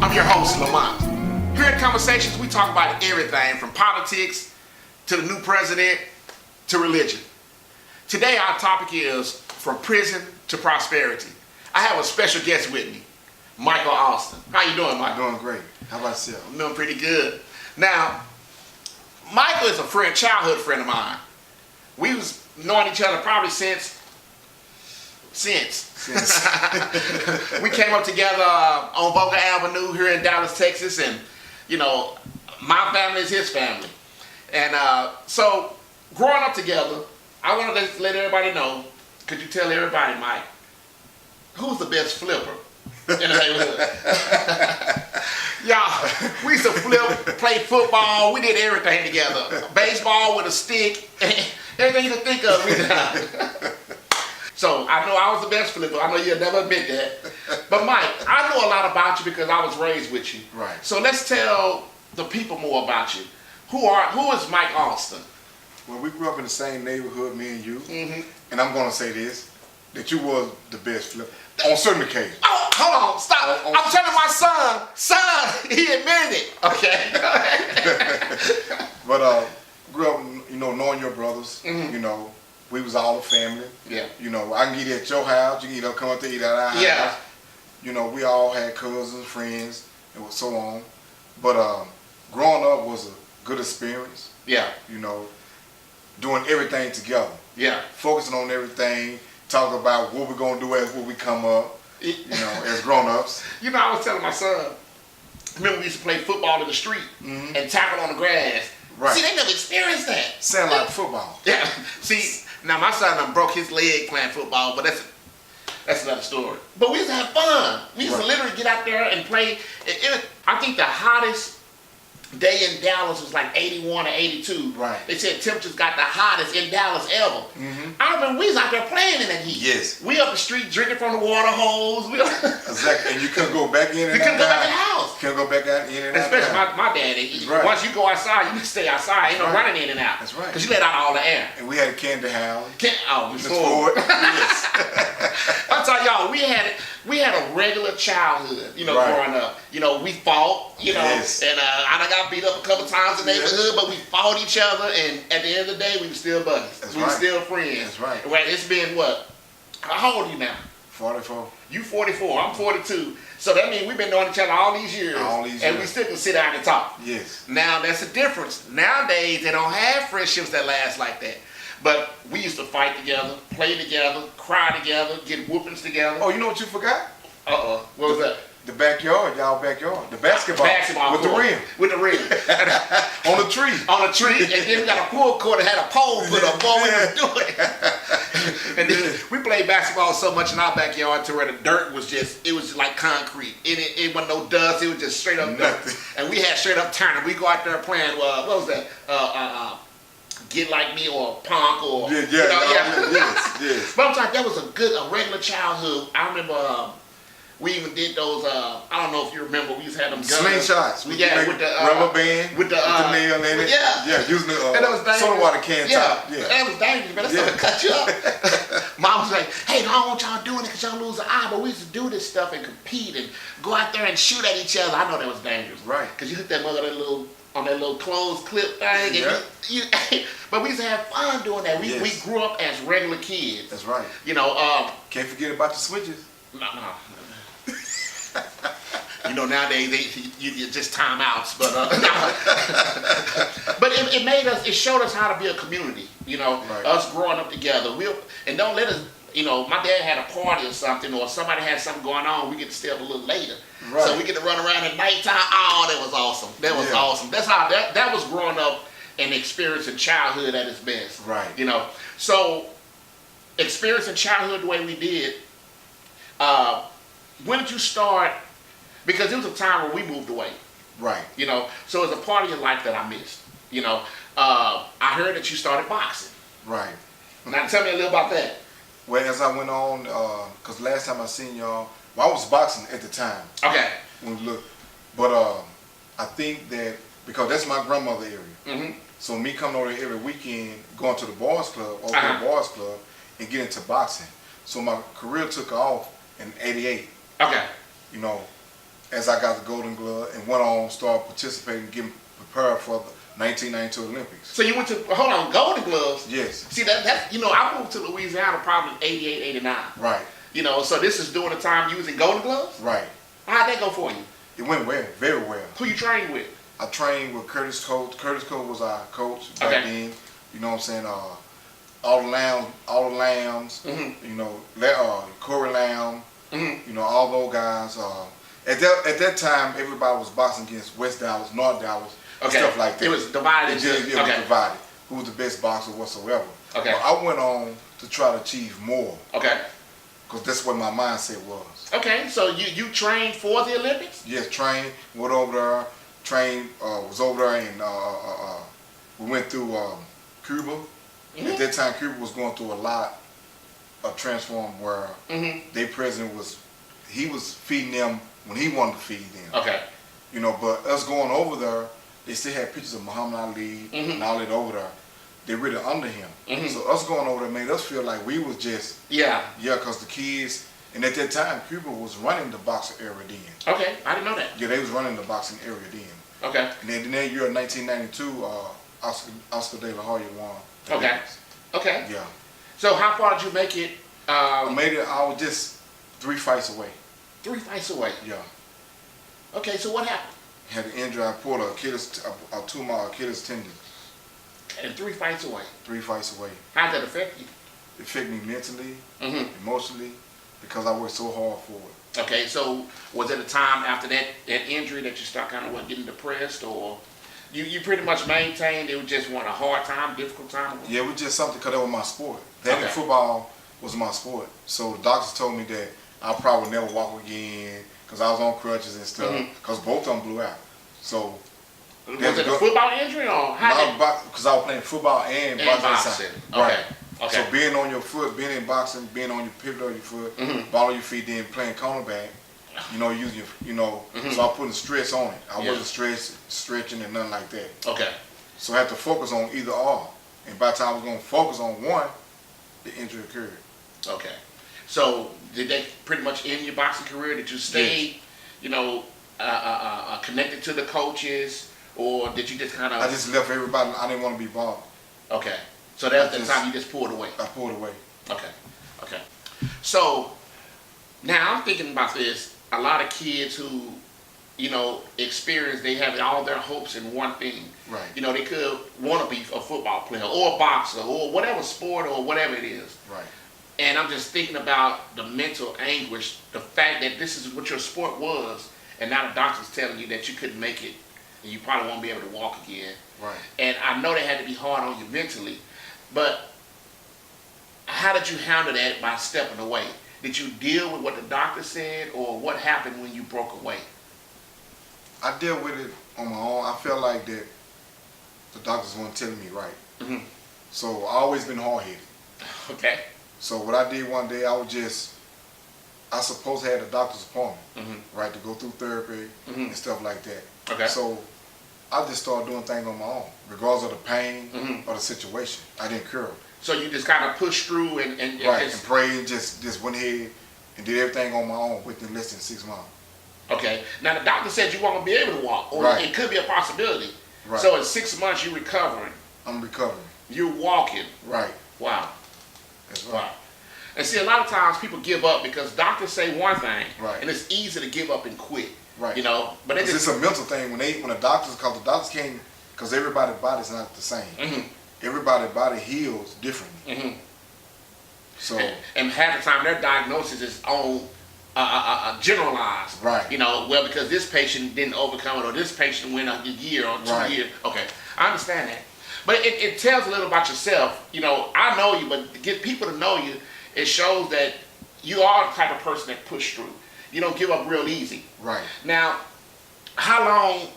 I'm your host, Lamonte. Here in Conversations, we talk about everything from politics to the new president to religion. Today, our topic is from prison to prosperity. I have a special guest with me, Michael Austin. How you doing, Michael? I'm doing great. How about yourself? I'm doing pretty good. Now, Michael is a friend, childhood friend of mine. We was knowing each other probably since. We came up together on Boca Avenue here in Dallas, Texas, and you know, my family is his family. And so, growing up together, I want to let everybody know, could you tell everybody, Mike, who's the best flipper in the neighborhood? Y'all, we used to flip, play football, we did everything together. Baseball with a stick, everything you can think of, we did. So, I know I was the best flipper. I know you'll never admit that. But Mike, I know a lot about you because I was raised with you. Right. So let's tell the people more about you. Who is Mike Austin? Well, we grew up in the same neighborhood, me and you. Mm-hmm. And I'm going to say this, that you was the best flipper on certain occasions. Oh, hold on, stop. I'm telling my son, he admitted it. Okay. But grew up, knowing your brothers, Mm-hmm. We was all a family. Yeah. I can eat at your house, you can come up to eat at our Yeah. house. We all had cousins, friends, and so on. But growing up was a good experience. Yeah. Doing everything together. Yeah. Focusing on everything, talking about what we're going to do as when we come up, as grown-ups. I was telling my son, remember we used to play football in the street and tackle on the grass. Right. See, they never experienced that. Sound like football. Yeah. See, now my son done broke his leg playing football, but that's another story. But we used to have fun. We used to literally get out there and play. I think the hottest day in Dallas was like 81 or 82. Right. They said temperatures got the hottest in Dallas ever. Mm-hmm. I remember we was out there playing in that heat. Yes. We up the street drinking from the water hose. Exactly. And you couldn't go back in and You couldn't go back in the house. house. Couldn't go back out in and out. Especially my dad. Right. Once you go outside, you can stay outside. Ain't no Right. running in and out. That's right. Because you let out all the air. And we had a candy house. We Miss spoiled. Ford. Yes. I'm telling y'all, we had a regular childhood, Right. growing up. We fought, Yes. and I done got beat up a couple times in the neighborhood, but we fought each other, and at the end of the day, we were still buddies. That's we were right. still friends. That's right. Well, it's been what? How old are you now? 44. You 44, I'm 42. So that means we've been knowing each other all these years. And we still can sit down and talk. Yes. Now, that's the difference. Nowadays, they don't have friendships that last like that. But we used to fight together, play together, cry together, get whoopings together. Oh, you know what you forgot? Uh-oh. What was that? The backyard, y'all backyard. The basketball with court. the rim. With the rim. On the tree. On a tree. And then we got a pool court that had a pole put up. Boy, we was doing it. And then we played basketball so much in our backyard to where the dirt was it was like concrete. It wasn't no dust. It was just straight up dirt. And we had straight up turning. We go out there playing, what was that? Get Like Me or Punk or... Yes. But I'm talking, that was a regular childhood. I remember... we even did those, I don't know if you remember, we used to have them guns. Slingshots. With the rubber band. With the nail in it. Yeah. Using the soda water can top. Yeah. That was dangerous, man. That's gonna cut you up. Mom was like, hey, I don't want y'all doing it because y'all lose an eye, but we used to do this stuff and compete and go out there and shoot at each other. I know that was dangerous. Right. Because you hit that mother on that little closed clip thing. Yeah. And but we used to have fun doing that. We grew up as regular kids. That's right. Can't forget about the switches. No. Nowadays you just timeouts, but but it showed us how to be a community. Right. Us growing up together. And don't let us. My dad had a party or something, or somebody had something going on. We get to stay up a little later, right. So we get to run around at nighttime. Oh, that was awesome. That was awesome. That's how that was growing up and experiencing childhood at its best. Right. So experiencing childhood the way we did. When did you start? Because it was a time where we moved away. Right. So it's a part of your life that I missed. I heard that you started boxing. Right. Now tell me a little about that. Well, as I went on, because last time I seen y'all, I was boxing at the time. Okay. When we looked, but I think that because that's my grandmother area. Mm-hmm. So me coming over there every weekend, going to the boys club, the boys club, and getting into boxing. So my career took off in '88. Okay. as I got the Golden Glove and went on, started participating, getting prepared for the 1992 Olympics. So you went to, hold on, Golden Gloves? Yes. See, that's, you know, I moved to Louisiana probably in 88, 89. Right. You know, so this is during the time you was in Golden Gloves? Right. How'd that go for you? It went well, very well. Who you trained with? I trained with Curtis Coates. Curtis Coates was our coach back then. You know what I'm saying? All the lambs, Mm-hmm. you know, Corey Lamb, Mm-hmm. you know, all those guys. At that time, everybody was boxing against West Dallas, North Dallas, stuff like that. It was divided. It was divided. Who was the best boxer whatsoever. Okay. But I went on to try to achieve more. Okay. Because that's what my mindset was. Okay, so you trained for the Olympics? Yes, trained, went over there, trained, was over there, and we went through Cuba. Mm-hmm. At that time, Cuba was going through a lot of transform where their president was feeding them when he wanted to feed them. Okay. You know, but us going over there, they still had pictures of Muhammad Ali and all that over there. They really under him. So us going over there made us feel like we was just, because the kids, and at that time, Cuba was running the boxing area then. Okay, I didn't know that. Yeah, they was running the boxing area then. Okay. And then in that year of 1992, Oscar De La Hoya won. Okay. Okay. Yeah. So how far did you make it? I made it, I was just 3 fights away. 3 fights away. Yeah. Okay, so what happened? Had an injury, I pulled a two-mile Achilles tendon. And 3 fights away. 3 fights away. How'd that affect you? It affected me mentally, emotionally, because I worked so hard for it. Okay, so was it a time after that injury that you start kind of getting depressed, or you pretty much maintained it was just a hard time, difficult time? Yeah, it was just something because that was my sport. That football was my sport. So the doctors told me that I probably never walk again because I was on crutches and stuff because both of them blew out. So was it a football injury or how? Because I was playing football and boxing. Okay. Okay. So being on your foot, being in boxing, being on your pivot of your foot, ball on your feet, then playing cornerback, you know, using your, you know, so I putting stress on it. I wasn't stretching and nothing like that. Okay. So I had to focus on either or. And by the time I was going to focus on one, the injury occurred. Okay. So did that pretty much end your boxing career? Did you stay, you know, connected to the coaches, or did you just kind of? I just left everybody. I didn't want to be bothered. Okay. So that was the time you just pulled away. I pulled away. Okay. Okay. So now I'm thinking about this. A lot of kids who, you know, experience, they have all their hopes in one thing. Right. You know, they could want to be a football player or a boxer or whatever sport or whatever it is. Right. And I'm just thinking about the mental anguish, the fact that this is what your sport was, and now the doctor's telling you that you couldn't make it, and you probably won't be able to walk again. Right. And I know that had to be hard on you mentally, but how did you handle that by stepping away? Did you deal with what the doctor said, or what happened when you broke away? I dealt with it on my own. I felt like that the doctors weren't telling me right. So I always been hard-headed. Okay. So what I did one day, I supposed to have a doctor's appointment, right, to go through therapy and stuff like that. Okay. So I just started doing things on my own, regardless of the pain or the situation. I didn't care. So you just kind of pushed through and and prayed and just went ahead and did everything on my own within less than 6 months. Okay. Now the doctor said you weren't gonna be able to walk, or it could be a possibility. Right. So in 6 months you're recovering. I'm recovering. You're walking. Right. Wow. That's right. Wow. And see, a lot of times people give up because doctors say one thing, and it's easy to give up and quit. Right. You know, but it's a mental thing when the doctors, can't, because everybody's body's not the same. Everybody's body heals differently. So and half the time their diagnosis is on generalized. Right. You know, well, because this patient didn't overcome it, or this patient went a year or 2 years. Okay, I understand that. But it tells a little about yourself. You know, I know you, but to get people to know you, it shows that you are the type of person that push through. You don't give up real easy. Right. Now, how long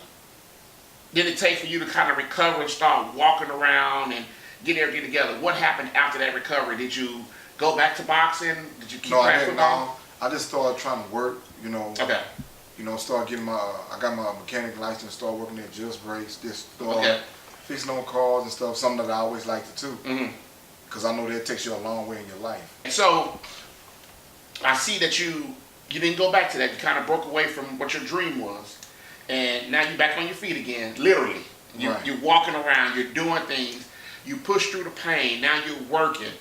did it take for you to kind of recover and start walking around and get everything together? What happened after that recovery? Did you go back to boxing? Did you keep playing football? No, I just started trying to work, you know. Okay. You know, start getting I got my mechanic license, started working at Just Brakes, just started fixing on cars and stuff, something that I always liked to do. Because I know that takes you a long way in your life. And so, I see that you you didn't go back to that. You kind of broke away from what your dream was. And now you're back on your feet again, literally. You're walking around, you're doing things, you push through the pain, now you're working.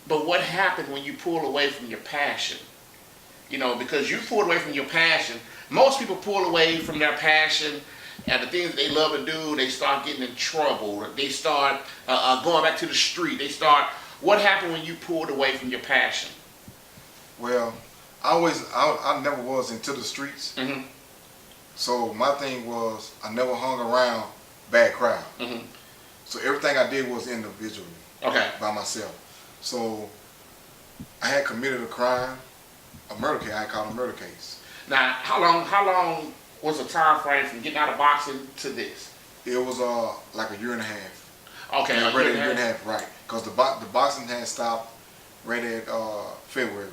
But what happened when you pull away from your passion? You know, because you pulled away from your passion. Most people pull away from their passion and the things that they love to do, they start getting in trouble. They start going back to the street. What happened when you pulled away from your passion? Well, I never was into the streets. Mm-hmm. So my thing was I never hung around bad crowd. Mm-hmm. So everything I did was individually, by myself. So I had committed a crime, a murder case. I called a murder case. Now, how long was the time frame from getting out of boxing to this? It was like a year and a half. Okay, a year and a half, right? Because the boxing had stopped right at February.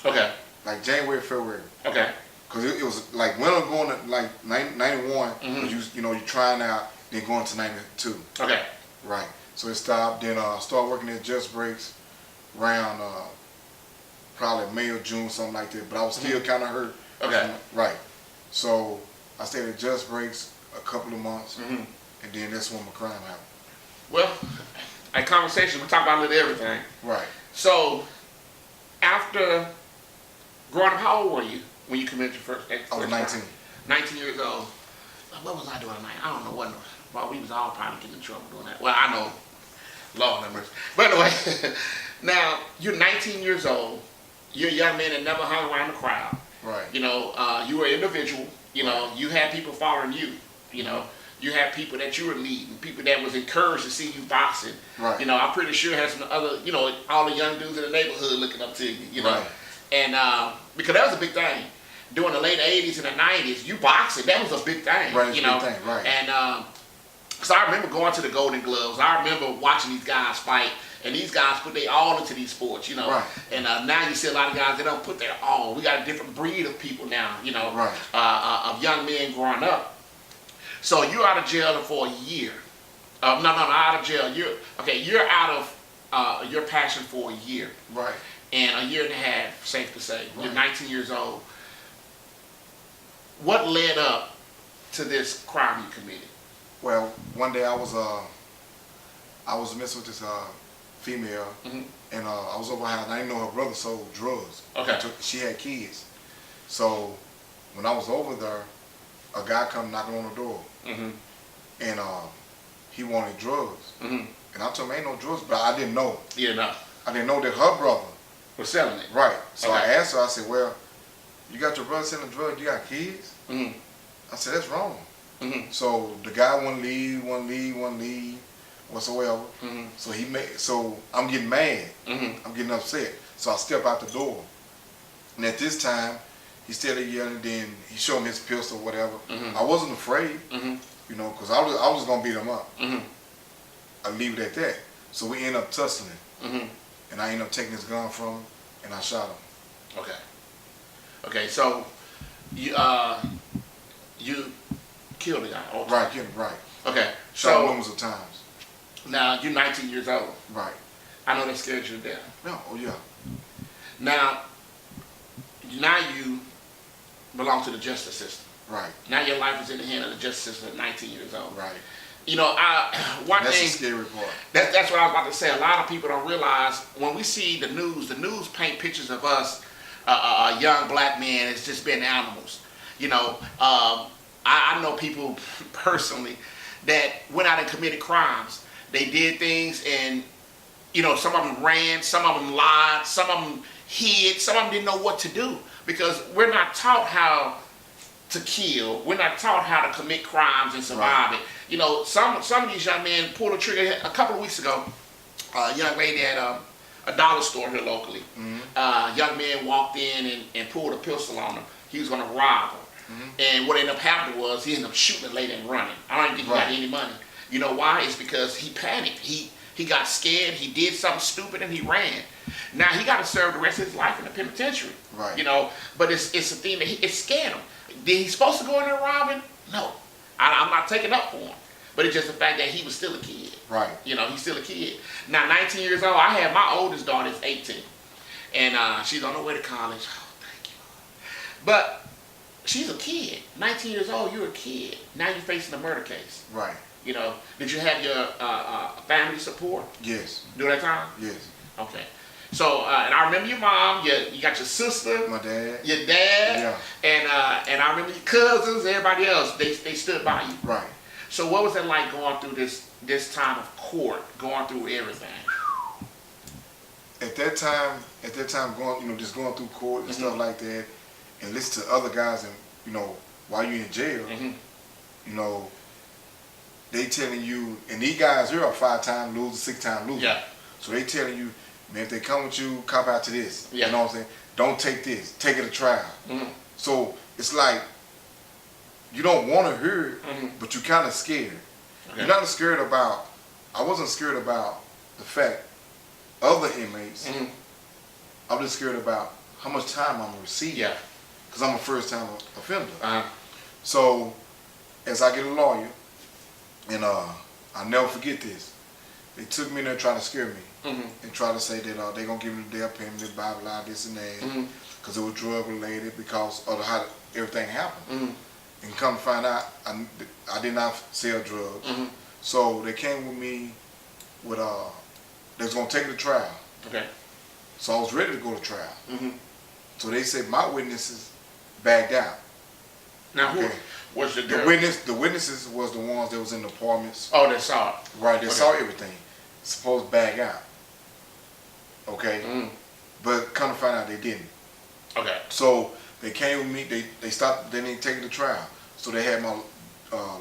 Okay. Like January, February. Okay. Because it was like when I'm going to like 91, Mm-hmm. you're trying out, then going to 92. Okay. Right. So it stopped. Then I started working at Just Breaks around probably May or June, something like that. But I was still kind of hurt. Okay. Right. So I stayed at Just Breaks a couple of months, Mm-hmm. and then that's when my crime happened. Well, at conversation, we talk about a little everything. Right. So, after growing up, how old were you when you committed your first crime? I was 19. 19 years old. What was I doing at night? I don't know what. Well, we was all probably getting in trouble doing that. Well, I know. Lord have mercy. But anyway, now, you're 19 years old. You're a young man that never hung around the crowd. Right. You know, you were an individual. You know, you had people following you. You know, you had people that you were leading, people that was encouraged to see you boxing. Right. You know, I'm pretty sure had some other, you know, all the young dudes in the neighborhood looking up to you. You know, Right. And because that was a big thing. During the late 80s and the 90s, you boxing, that was a big thing. Right. You know, big thing. Right. And so I remember going to the Golden Gloves. I remember watching these guys fight. And these guys put their all into these sports, you know. Right. And now you see a lot of guys that don't put their all. We got a different breed of people now, you know, Right. Of young men growing up. So you're out of jail for a year. No, out of jail. You're out of your passion for a year. Right. And a year and a half, safe to say. Right. You're 19 years old. What led up to this crime you committed? Well, one day I was messing with this female, Mm-hmm. and I was over her house, and I didn't know her brother sold drugs. Okay. She had kids. So when I was over there, a guy come knocking on the door, Mm-hmm. and he wanted drugs. Mm-hmm. And I told him, ain't no drugs, but I didn't know. Yeah, no. I didn't know that her brother. We're selling it. Right. So Okay. I asked her, I said, well, you got your brother selling drugs, you got kids? Mm-hmm. I said, that's wrong. Mm-hmm. So the guy wouldn't leave whatsoever. Mm-hmm. So I'm getting mad. Mm-hmm. I'm getting upset. So I step out the door. And at this time, he still yelling, then he showed me his pistol, whatever. Mm-hmm. I wasn't afraid, Mm-hmm. you know, because I was going to beat him up. Mm-hmm. I leave it at that. So we end up tussling. Mm-hmm. And I end up taking his gun from him, and I shot him. Okay. Okay, so you killed the guy. Ultimately. Right, Kim, right. Okay. Shot him So numbers of times. now you're 19 years old. Right. I know that scared you to death. No, oh yeah. Now you belong to the justice system. Right. Now your life is in the hand of the justice system at 19 years old. Right. You know, That's the scary part. That's what I was about to say. A lot of people don't realize when we see the news paint pictures of us, young black men, as just being animals. You know, I know people personally that went out and committed crimes. They did things and, you know, some of them ran, some of them lied, some of them hid, some of them didn't know what to do because we're not taught how to kill. We're not taught how to commit crimes and survive it. You know, some of these young men pulled a trigger. A couple of weeks ago, a young lady at a dollar store here locally. Mm-hmm. Young man walked in and pulled a pistol on her. He was going to rob her. Mm-hmm. And what ended up happening was he ended up shooting the lady and running. I don't think he got any money. You know why? It's because he panicked. He got scared. He did something stupid and he ran. Now he got to serve the rest of his life in the penitentiary. Right. You know, but it's a thing that it scared him. Did he supposed to go in there robbing? No. I'm not taking up for him. But it's just the fact that he was still a kid. Right. You know, he's still a kid. Now, 19 years old, I have my oldest daughter is 18. And she's on her way to college. Oh, But she's a kid, 19 years old. You're a kid. Now you're facing a murder case. Right. You know, did you have your family support? Yes. During that time? Yes. Okay. So, and I remember your mom, you got your sister. My dad. Your dad. Yeah. And I remember your cousins, everybody else, they stood by you. Right. So what was it like going through this time of court, going through everything? At that time, going, just going through court and stuff like that, and listen to other guys, and while you're in jail, they telling you, and these guys here are 5-time losers, 6-time losers. Yeah. So they telling you, man, if they come with you, cop out to this. Yeah. You know what I'm saying? Don't take this. Take it to trial. So it's like you don't want to hear it, but you're kind of scared. Okay. You're not scared about. I wasn't scared about the fact other inmates. I'm just scared about how much time I'm gonna receive. Yeah. Because I'm a first-time offender. So as I get a lawyer, and I'll never forget this. They took me in there trying to scare me and try to say that they're going to give me the death penalty, blah, blah, this and that, because it was drug-related because of how everything happened. And come to find out, I did not sell drugs. So they came with me with, they was going to take it to trial. Okay. So I was ready to go to trial. So they said my witnesses backed out. Now who was the girl? The witnesses was the ones that was in the apartments. Oh, they saw it. Right, they saw everything. Supposed to back out. Okay? But come to find out they didn't. Okay. So they came with me, they stopped, they didn't take it to trial. So they had my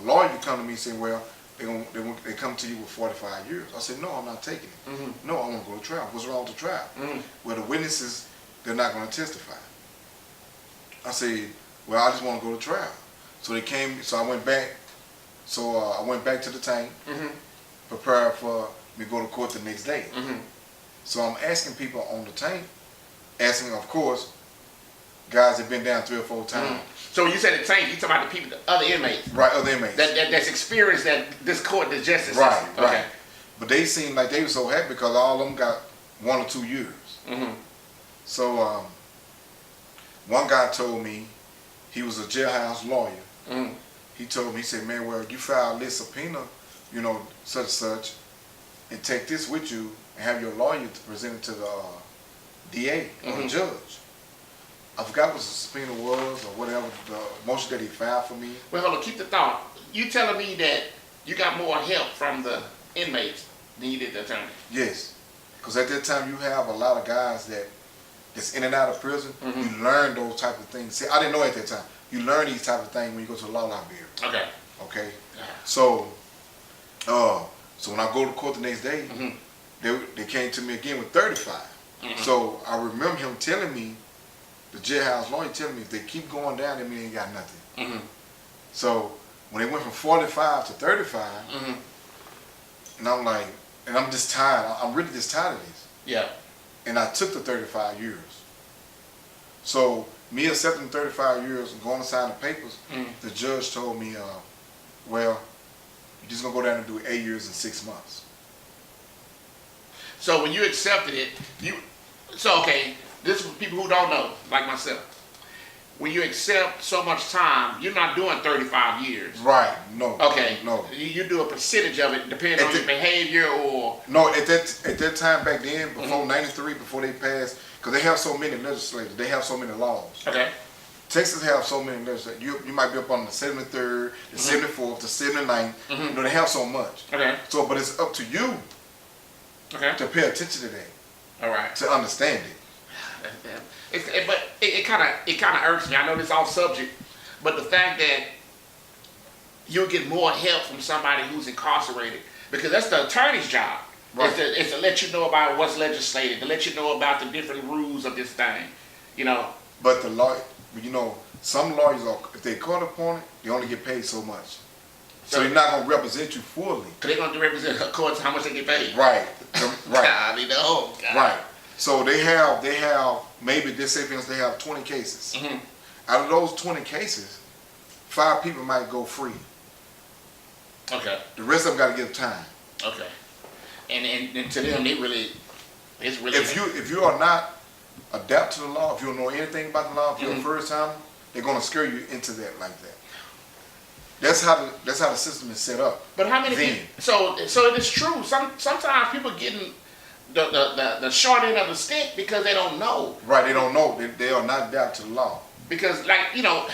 lawyer come to me saying, well, they come to you with 45 years. I said, no, I'm not taking it. No, I want to go to trial. What's wrong with the trial? Well, the witnesses, they're not going to testify. I said, well, I just want to go to trial. So they came, so I went back. So I went back to the tank, prepared for me to go to court the next day. So I'm asking people on the tank, asking, of course, guys that been down 3 or 4 times. So when you said the tank, you talking about the people, the other inmates? Right, other inmates. That's experienced that this court, the justice system. Right, okay. Right. But they seemed like they were so happy because all of them got 1 or 2 years. So one guy told me, he was a jailhouse lawyer. He told me, he said, man, well, you file this subpoena, such and such, and take this with you and have your lawyer to present it to the DA or the judge. I forgot what the subpoena was or whatever, the motion that he filed for me. Well, hold on, keep the thought. You telling me that you got more help from the inmates than you did the attorney? Yes, because at that time you have a lot of guys that's in and out of prison. You learn those type of things. See, I didn't know at that time. You learn these type of things when you go to the law library. Okay. Okay. So, so when I go to court the next day, they came to me again with 35. So I remember him telling me, the jailhouse lawyer telling me, if they keep going down, that means they ain't got nothing. So when they went from 45 to 35, and I'm like, and I'm just tired. I'm really just tired of this. Yeah. And I took the 35 years. So me accepting 35 years and going to sign the papers, the judge told me, well, you're just going to go down and do 8 years and 6 months. So when you accepted it, okay, this is for people who don't know, like myself. When you accept so much time, you're not doing 35 years. Right, no. Okay. No. You do a percentage of it depending on your behavior or... No, at that time back then, before 93, before they passed, because they have so many legislators, they have so many laws. Okay. Texas have so many legislators. You might be up on the 73rd, the 74th, the 79th. They have so much. Okay. So, but it's up to you to pay attention to that. All right. To understand it. But it kind of irks me. I know this off subject, but the fact that you'll get more help from somebody who's incarcerated, because that's the attorney's job. Right. It's to let you know about what's legislated, to let you know about the different rules of this thing, But the lawyer, some lawyers are, if they court appointed, they only get paid so much. So they're not going to represent you fully. Because they're going to represent according to how much they get paid. Right. Right. I mean, God. Right. So they have maybe this say for instance they have 20 cases. Out of those 20 cases, 5 people might go free. Okay. The rest of them got to give time. Okay. And to them, it's really. If you are not adapt to the law, if you don't know anything about the law, if you're a first time, they're gonna scare you into that like that. That's how the system is set up. But how many people, so it is true. Sometimes people getting the short end of the stick because they don't know. Right, they don't know. They are not adapted to the law. Because, like, you know,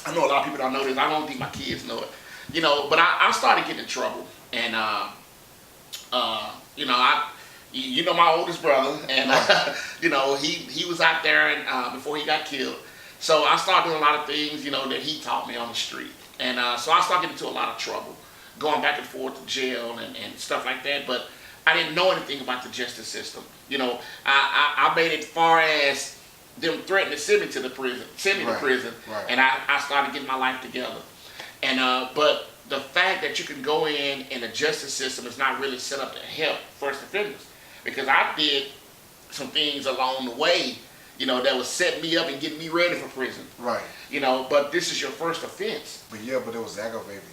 I know a lot of people don't know this. I don't think my kids know it. You know, but I started getting in trouble. And, you know, you know my oldest brother. And, you know, he was out there and before he got killed. So I started doing a lot of things, you know, that he taught me on the street. And so I started getting into a lot of trouble. Going back and forth to jail and stuff like that. But I didn't know anything about the justice system. You know, I made it far as them threatening to send me to prison, right. And I started getting my life together. And but the fact that you can go in and the justice system is not really set up to help first offenders, because I did some things along the way, you know, that was setting me up and getting me ready for prison. Right. You know, but this is your first offense. But yeah, but it was aggravated.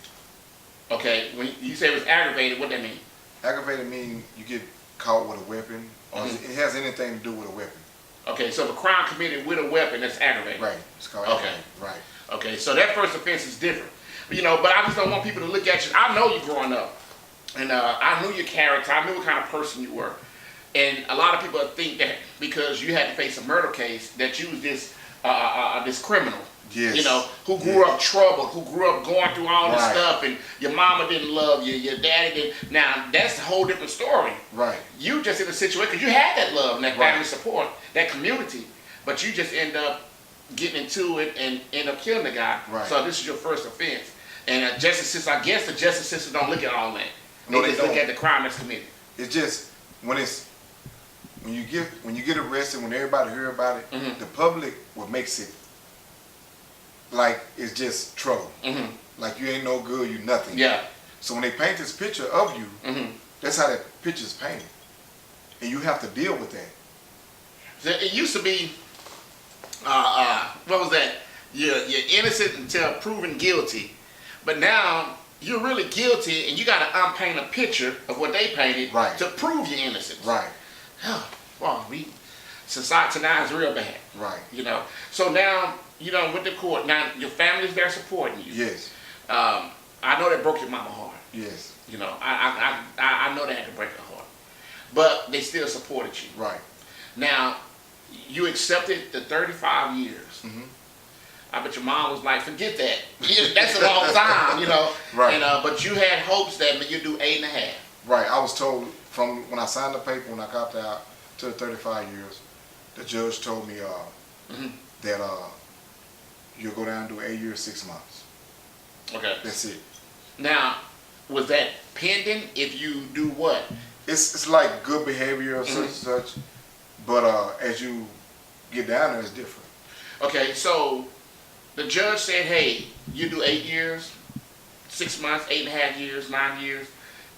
Okay, when you say it was aggravated, what that mean? Aggravated means you get caught with a weapon, or it has anything to do with a weapon. Okay, so the crime committed with a weapon, that's aggravated. Right. It's called aggravated. Right. Okay, so that first offense is different. You know, but I just don't want people to look at you. I know you growing up, and I knew your character. I knew what kind of person you were. And a lot of people think that because you had to face a murder case, that you was this criminal. Yes. You know, who grew up troubled, who grew up going through all this stuff, and your mama didn't love you, your daddy didn't. Now, that's a whole different story. Right. You just in a situation, because you had that love and that family support, that community, but you just end up getting into it and end up killing the guy. Right. So this is your first offense. And justice system, I guess the justice system don't look at all that. No, they just look at the crime that's committed. It's just when you get arrested, when everybody hear about it, the public what makes it like it's just trouble. Like you ain't no good, you nothing. Yeah. So when they paint this picture of you, that's how that picture is painted, and you have to deal with that. So it used to be, what was that? You're innocent until proven guilty, but now you're really guilty, and you got to unpaint a picture of what they painted to prove your innocence. Right. Well, society now is real bad. Right. You know. So now, you know, with the court, now your family's there supporting you. Yes. I know that broke your mama heart. Yes. You know, I know that had to break her heart, but they still supported you. Right. Now, you accepted the 35 years. I bet your mom was like, forget that. That's a long time, you know. Right. And but you had hopes that you'd do 8.5. Right. I was told from when I signed the paper, when I got out to the 35 years, the judge told me that you'll go down and do 8 years, 6 months. Okay. That's it. Now, was that pending if you do what? It's like good behavior or such and such, but as you get down there, it's different. Okay, so the judge said, hey, you do 8 years, 6 months, 8.5 years, 9 years,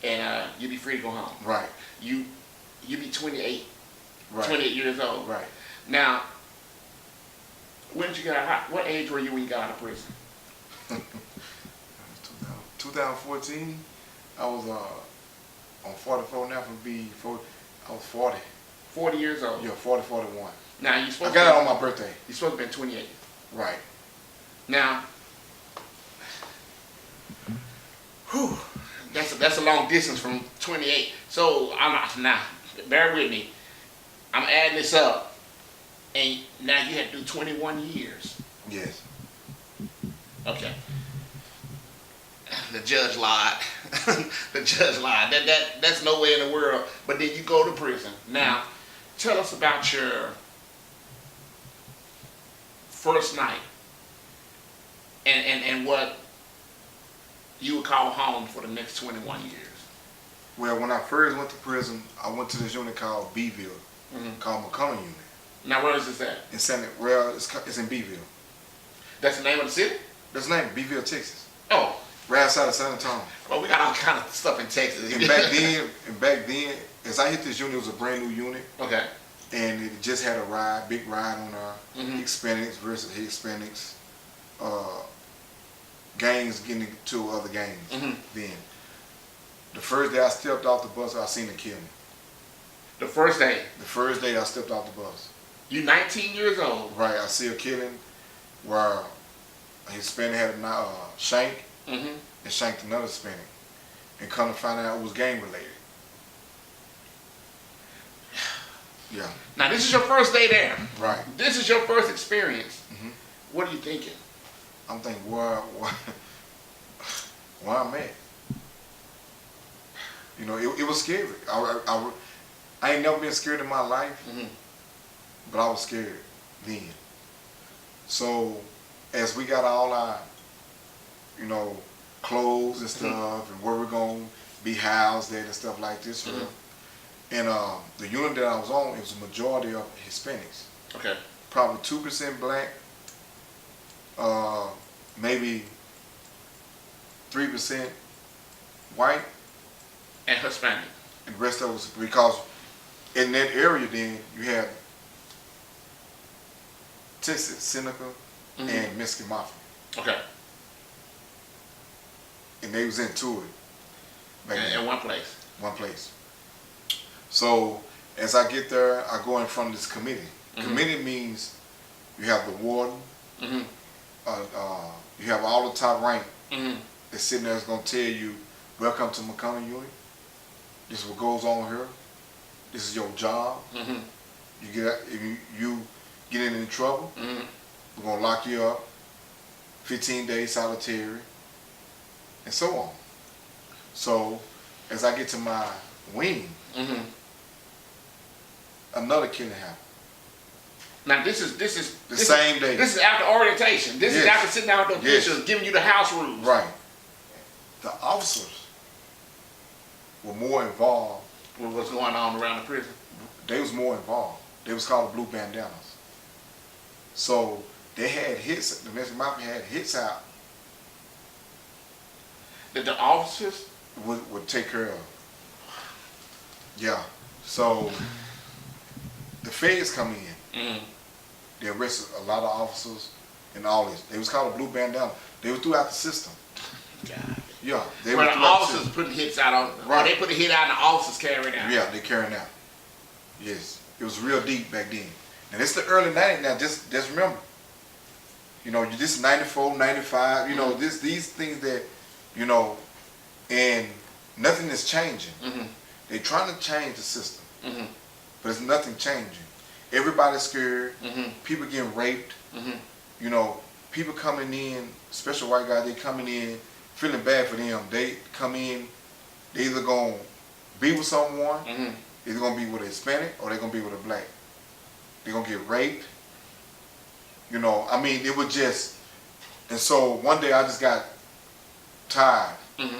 and you'll be free to go home. Right. You be 28. Right. 28 years old. Right. Now, when did you get out? What age were you when you got out of prison? 2014. I was on 44 now. I was 40. 40 years old. Yeah, 40, 41. Now you supposed. I got it on my birthday. You supposed to be 28. Right. Now, whew, that's a long distance from 28. So now, bear with me. I'm adding this up, and now you had to do 21 years. Yes. Okay. The judge lied. The judge lied. That's no way in the world. But then you go to prison. Now, tell us about your first night and what you would call home for the next 21 years. Well, when I first went to prison, I went to this unit called Bville, called McCullough Unit. Now, where is this at? It's in Bville. That's the name of the city? That's the name, Bville, Texas. Oh. Right outside of San Antonio. Well, we got all kind of stuff in Texas. And back then, as I hit this unit, it was a brand new unit. Okay. And it just had a big ride on Hispanics versus Hispanics, gangs getting into other gangs. Then, the first day I stepped off the bus, I seen a killing. The first day? The first day I stepped off the bus. You 19 years old? Right, I see a killing, where a Hispanic had a shank Mm-hmm. and shanked another Hispanic, and come to find out it was gang related. Yeah. Now this is your first day there. Right. This is your first experience. Mm-hmm. What are you thinking? I'm thinking, where I'm at. You know, it was scary. I ain't never been scared in my life, Mm-hmm. but I was scared then. So as we got all our, you know, clothes and stuff, and where we're going to be housed at and stuff like this, and the unit that I was on, it was a majority of Hispanics. Okay. Probably 2% black, maybe 3% white, And Hispanic. and the rest of it was, because in that area then you had Texas, Seneca, and Mexican Mafia. Okay. And they was into it. In one place. One place. So as I get there, I go in front of this committee. Committee means you have the warden, you have all the top rank that's sitting there that's going to tell you, welcome to McConnell Unit. This is what goes on here. This is your job. If you get in trouble, we're going to lock you up, 15 days solitary, and so on. So as I get to my wing, another killing happened. Now this is The same day. This is after orientation. This is after sitting down with the officials, giving you the house rules. Right. The officers were more involved. With what's going on around the prison. They was more involved. They was called the Blue Bandanas. So they had hits. The Mexican Mafia had hits out That the officers would take care of. Yeah. So the feds come in. They arrested a lot of officers and all this. They was called the Blue Bandana. They were throughout the system. God. Yeah. They Where were the throughout officers system. putting hits out on, Right. or they put a hit out and the officers carrying out. Yeah, they carrying out. Yes. It was real deep back then. And it's the early 90s now. Just remember. You know, this is 94, 95. You know, these things that, you know, and nothing is changing. They're trying to change the system. But it's nothing changing. Everybody's scared. People getting raped. You know, people coming in, especially white guys, they coming in feeling bad for them. They come in, they either gonna be with someone, either gonna be with a Hispanic or they're gonna be with a black. They're gonna get raped. You know, I mean, it was just, and so one day I just got tired and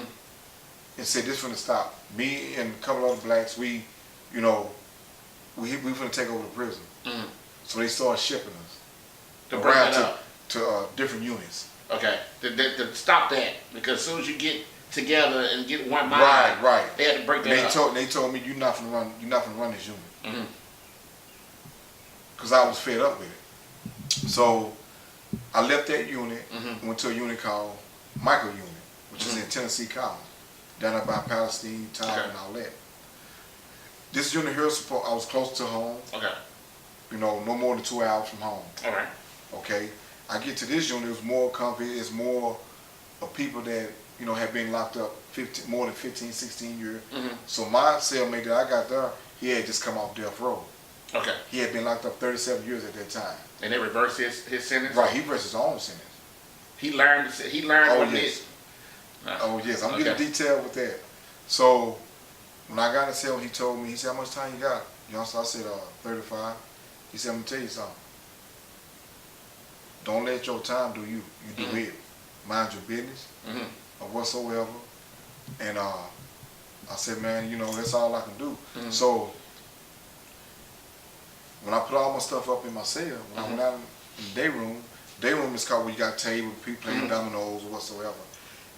said, this finna stop. Me and a couple other blacks, we finna take over the prison. So they started shipping us To break around that up. to different units. Okay. To stop that. Because as soon as you get together and get one mind, Right. they had to break that up. They told me you're not finna run this unit. Because I was fed up with it. So I left that unit and went to a unit called Micro Unit, which is in Tennessee College, down there by Palestine, Tyler, and all that. This unit here, I was close to home. Okay. You know, no more than 2 hours from home. All right. Okay. I get to this unit, it's more comfy, it's more of people that, you know, have been locked up more than 15, 16 years. So my cellmate that I got there, he had just come off death row. Okay. He had been locked up 37 years at that time. And they reversed his sentence? Right, he reversed his own sentence. He learned what it is. Oh yes, I'm getting detailed with that. So when I got in cell, he told me, he said, how much time you got? You know, so I said, 35. He said, I'm gonna tell you something. Don't let your time do you. You do it. Mind your business or whatsoever. And I said, man, you know, that's all I can do. So when I put all my stuff up in my cell, when I went out in the day room is called where you got tables, people playing dominoes or whatsoever.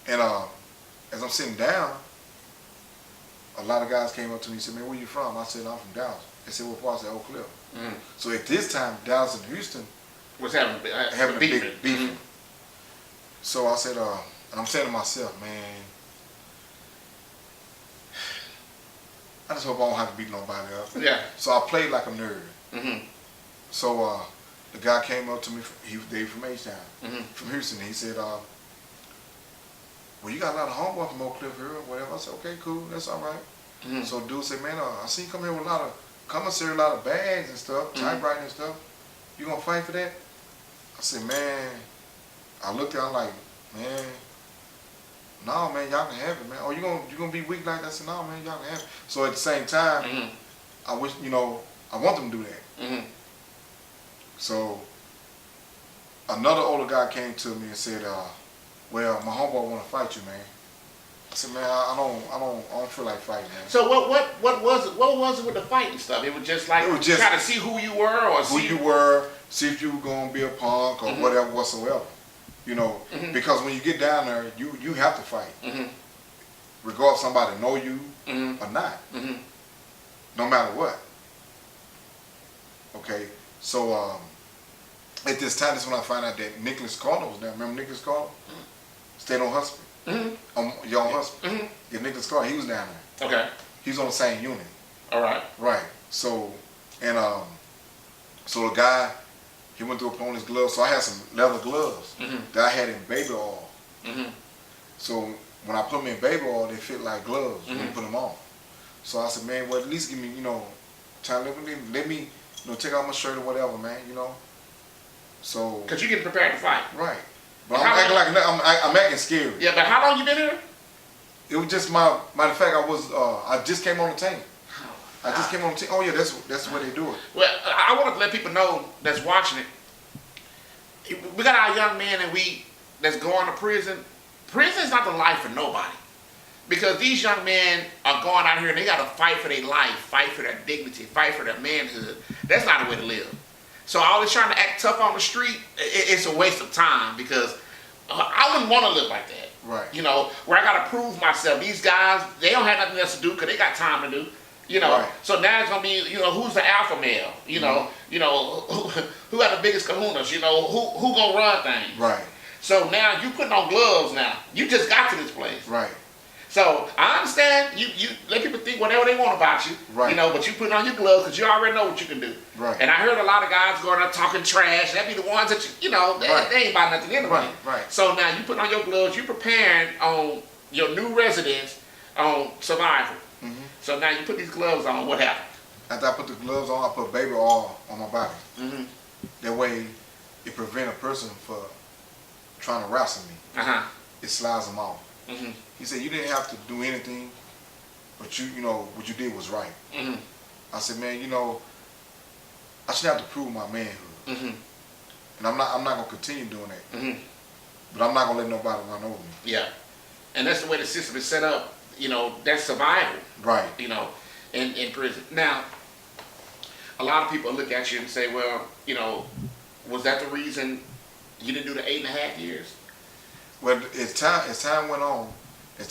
And as I'm sitting down, a lot of guys came up to me and said, man, where you from? I said, I'm from Dallas. They said, what part? I said, Oak Cliff. So at this time, Dallas and Houston was having a big beef. So I said, and I'm saying to myself, man, I just hope I don't have to beat nobody up. Yeah. So I played like a nerd. So the guy came up to me. He was Dave from H-Town, from Houston. He said, "Well, you got a lot of homeboys from Oak Cliff here, or whatever." I said, "Okay, cool, that's all right." So dude said, "Man, I seen you come here with a lot of commissary, a lot of bags and stuff, typewriting and stuff. You gonna fight for that?" I said, "Man," I looked at him like, "Man, no, man, y'all can have it, man. Oh, you gonna be weak like that?" I said, "No, man, y'all can have it." So at the same time, I wish, I want them to do that. So another older guy came to me and said, "Well, my homeboy want to fight you, man." I said, "Man, I don't feel like fighting, man." So what was it? What was it with the fighting stuff? It was just like trying to see who you were, or see if you were gonna be a punk or whatever whatsoever. Because when you get down there, you have to fight, regardless if somebody know you or not, no matter what. Okay, so at this time, this is when I found out that Nicholas Carter was there. Remember Nicholas Carter? Stayed on Husband. Young Husband. Yeah, Nicholas Carter, he was down there. Okay. He was on the same unit. All right. Right. So, and so the guy, he went through upon his gloves. So I had some leather gloves that I had in baby oil. So when I put them in baby oil, they fit like gloves when you put them on. So I said, "Man, well, at least give me, time. Let me, take out my shirt or whatever, man. So. Because you getting prepared to fight. Right. But I'm acting like I'm acting scared. Yeah, but how long you been here? It was just matter of fact, I just came on the team. I just came on the team. Oh yeah, that's the way they do it. Well, I want to let people know that's watching it. We got our young men that's going to prison. Prison is not the life for nobody, because these young men are going out here and they got to fight for their life, fight for their dignity, fight for their manhood. That's not a way to live. So all this trying to act tough on the street, it's a waste of time, because I wouldn't want to live like that. Right. Where I got to prove myself. These guys, they don't have nothing else to do because they got time to do. Right. So now it's gonna be, who's the alpha male? Who got the biggest kahunas? Who gonna run things? Right. So now you putting on gloves. Now you just got to this place. Right. So I understand you let people think whatever they want about you. Right. But you put on your gloves because you already know what you can do. Right. And I heard a lot of guys going out talking trash. That be the ones that they ain't about nothing anyway. Right. So now you put on your gloves. You preparing on your new residence on survival. So now you put these gloves on. What happened? After I put the gloves on, I put baby oil on my body. That way, it prevents a person from trying to wrestle me. It slides them off. He said, "You didn't have to do anything, but what you did was right." I said, "Man, I should have to prove my manhood, and I'm not gonna continue doing that. But I'm not gonna let nobody run over me." Yeah, and that's the way the system is set up. That's survival. Right. In prison. Now, a lot of people look at you and say, "Well, was that the reason you didn't do the 8.5 years?" Well, as time went on, I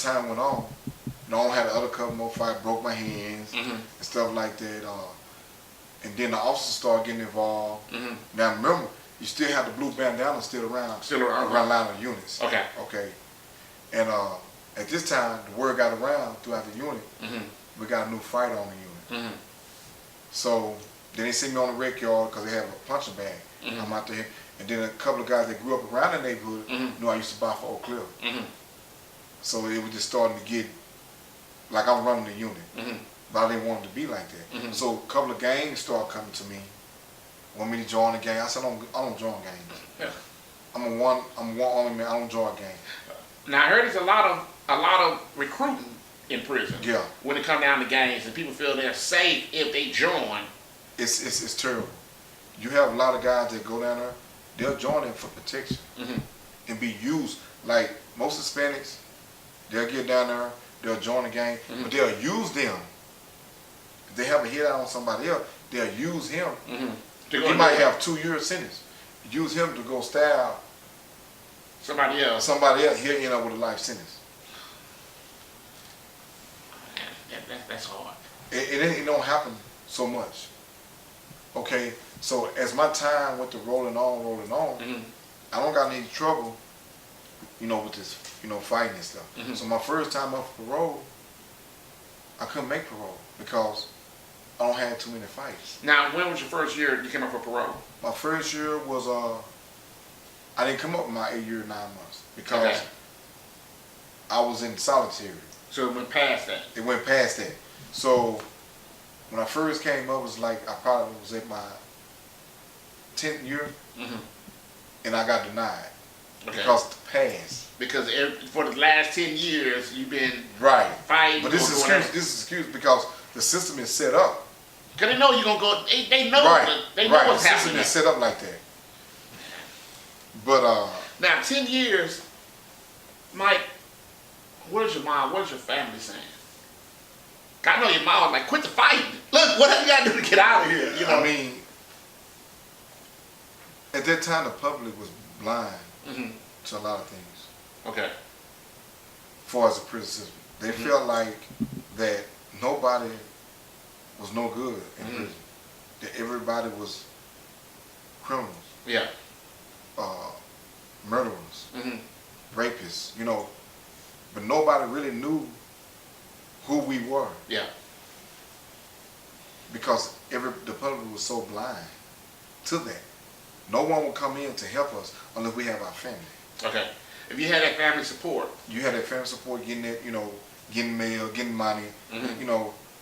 had another couple more fights, broke my hands and stuff like that. And then the officers started getting involved. Now remember, you still have the blue bandana still around line of units. Okay. Okay. And at this time, the word got around throughout the unit. We got a new fighter on the unit. So then they see me on the rec yard because they have a punching bag. I'm out there. And then a couple of guys that grew up around the neighborhood knew I used to buy for Oak Cliff. So it was just starting to get like I'm running the unit. But I didn't want it to be like that. So a couple of gangs started coming to me, want me to join the gang. I said, I don't join gangs. Yeah. I'm one army man. I don't join gangs. Now I heard there's a lot of recruiting in prison. Yeah. When it comes down to gangs, and people feel they're safe if they join. It's terrible. You have a lot of guys that go down there. They'll join in for protection and be used. Like most Hispanics, they'll get down there, they'll join the gang, but they'll use them. If they have a hit out on somebody else, they'll use him. He might have 2 years sentence. Use him to go stab somebody else. He'll end up with a life sentence. That's hard. It don't happen so much. Okay, so as my time went to rolling on, I don't got any trouble, with this, fighting and stuff. So my first time up for parole, I couldn't make parole because I don't have too many fights. Now, when was your first year you came up for parole? My first year was I didn't come up with my 8 year 9 months because I was in solitary. So it went past that. It went past that. So when I first came up, it was like I probably was at my 10th year, and I got denied because the past. Because for the last 10 years you've been fighting. But this is excuse because the system is set up. Because they know you're gonna go. They know. They know what's happening. The system is set up like that. But now 10 years, Mike. What is your mom? What is your family saying? I know your mom was like, quit the fighting. Look, what have you got to do to get out of here? You know? I mean, at that time, the public was blind to a lot of things. Okay. As far as the prison system, they felt like that nobody was no good in prison. That everybody was criminals. Yeah. Murderers. Rapists. You know. But nobody really knew who we were. Yeah. Because the public was so blind to that. No one would come in to help us unless we have our family. Okay. If you had that family support. You had that family support, getting that, getting mail, getting money,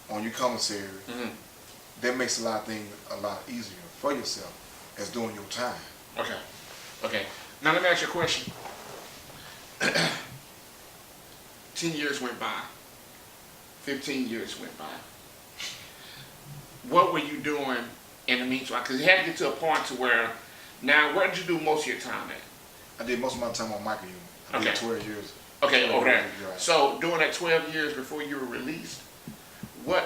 on your commissary. That makes a lot of things a lot easier for yourself as doing your time. Okay. Okay. Now let me ask you a question. 10 years went by. 15 years went by. What were you doing in the meantime? Because you had to get to a point to where, now where did you do most of your time at? I did most of my time on micro unit. I did 12 years. Okay, over there. So during that 12 years before you were released, what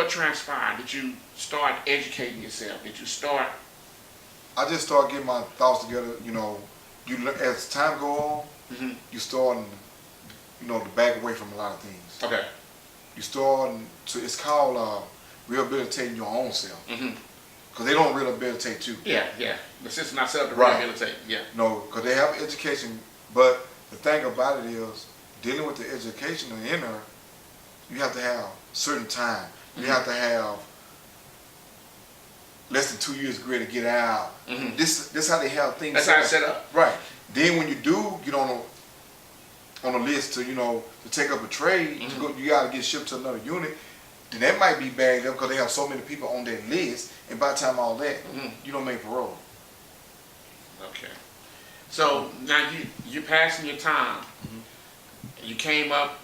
transpired? Did you start educating yourself? Did you start? I just started getting my thoughts together. As time go on, you start to back away from a lot of things. Okay. You start to, it's called rehabilitating your own self. Because they don't rehabilitate you. Yeah. The system not set up to rehabilitate. Yeah. No, because they have education, but the thing about it is, dealing with the education in there, you have to have certain time. You have to have less than 2 years degree to get out. This how they have things. That's how it's set up. Right. Then when you do get on a list to to take up a trade, you got to get shipped to another unit. Then that might be bagged up because they have so many people on that list, and by the time all that, you don't make parole. Okay. So now you're passing your time. You came up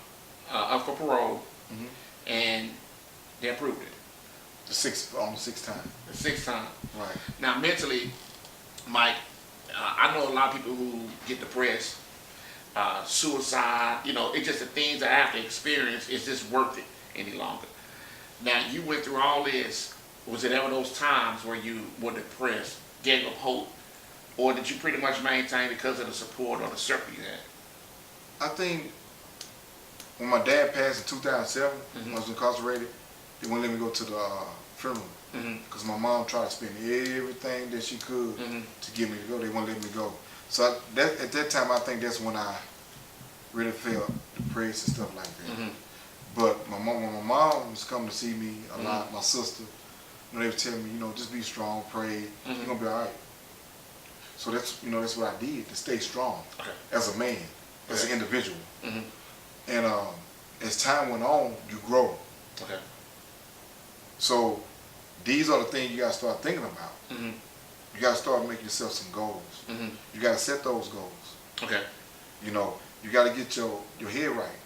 for parole, and they approved it. On the sixth time. The sixth time. Right. Now mentally, Mike, I know a lot of people who get depressed, suicide. It's just the things that I have to experience. Is this worth it any longer? Now you went through all this. Was it ever those times where you were depressed, gave up hope, or did you pretty much maintain because of the support or the circle you had? I think when my dad passed in 2007, when I was incarcerated, they wouldn't let me go to the funeral because my mom tried to spend everything that she could to get me to go. They wouldn't let me go. So at that time, I think that's when I really felt depressed and stuff like that. But when my mom was coming to see me a lot, my sister, they were telling me, just be strong, pray, you're gonna be all right. So that's what I did to stay strong as a man, as an individual. And as time went on, you grow. Okay. So these are the things you gotta start thinking about. You gotta start making yourself some goals. You gotta set those goals. Okay. You gotta get your head right,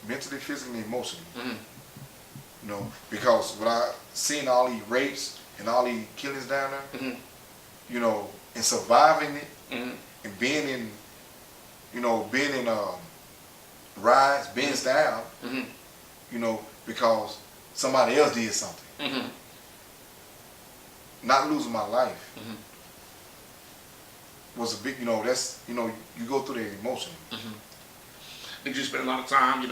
mentally, physically, and emotionally. Because when I seen all these rapes and all these killings down there, and surviving it, and being in riots, being stabbed, because somebody else did something. Not losing my life was a big, that's, you go through the emotion. Did you spend a lot of time,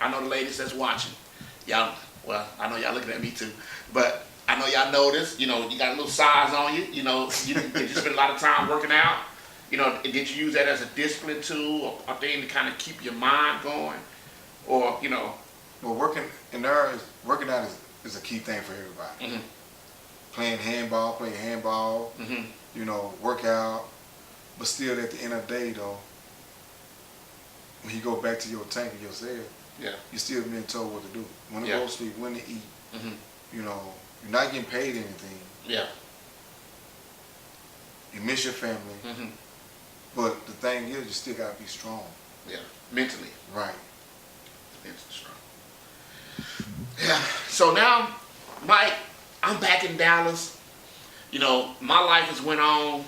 I know the ladies that's watching, y'all, well, I know y'all looking at me too, but I know y'all notice, you got a little size on you, did you spend a lot of time working out? Did you use that as a discipline tool or a thing to kind of keep your mind going? Or, Well, working out is a key thing for everybody. Playing handball, you know, work out. But still, at the end of the day, though, when you go back to your tank and your cell, you're still being told what to do. When to go to sleep, when to eat. You know, you're not getting paid anything. You miss your family. But the thing is, you still got to be strong. Mentally. Right. Mentally strong. So now, Mike, I'm back in Dallas. You know, my life has went on.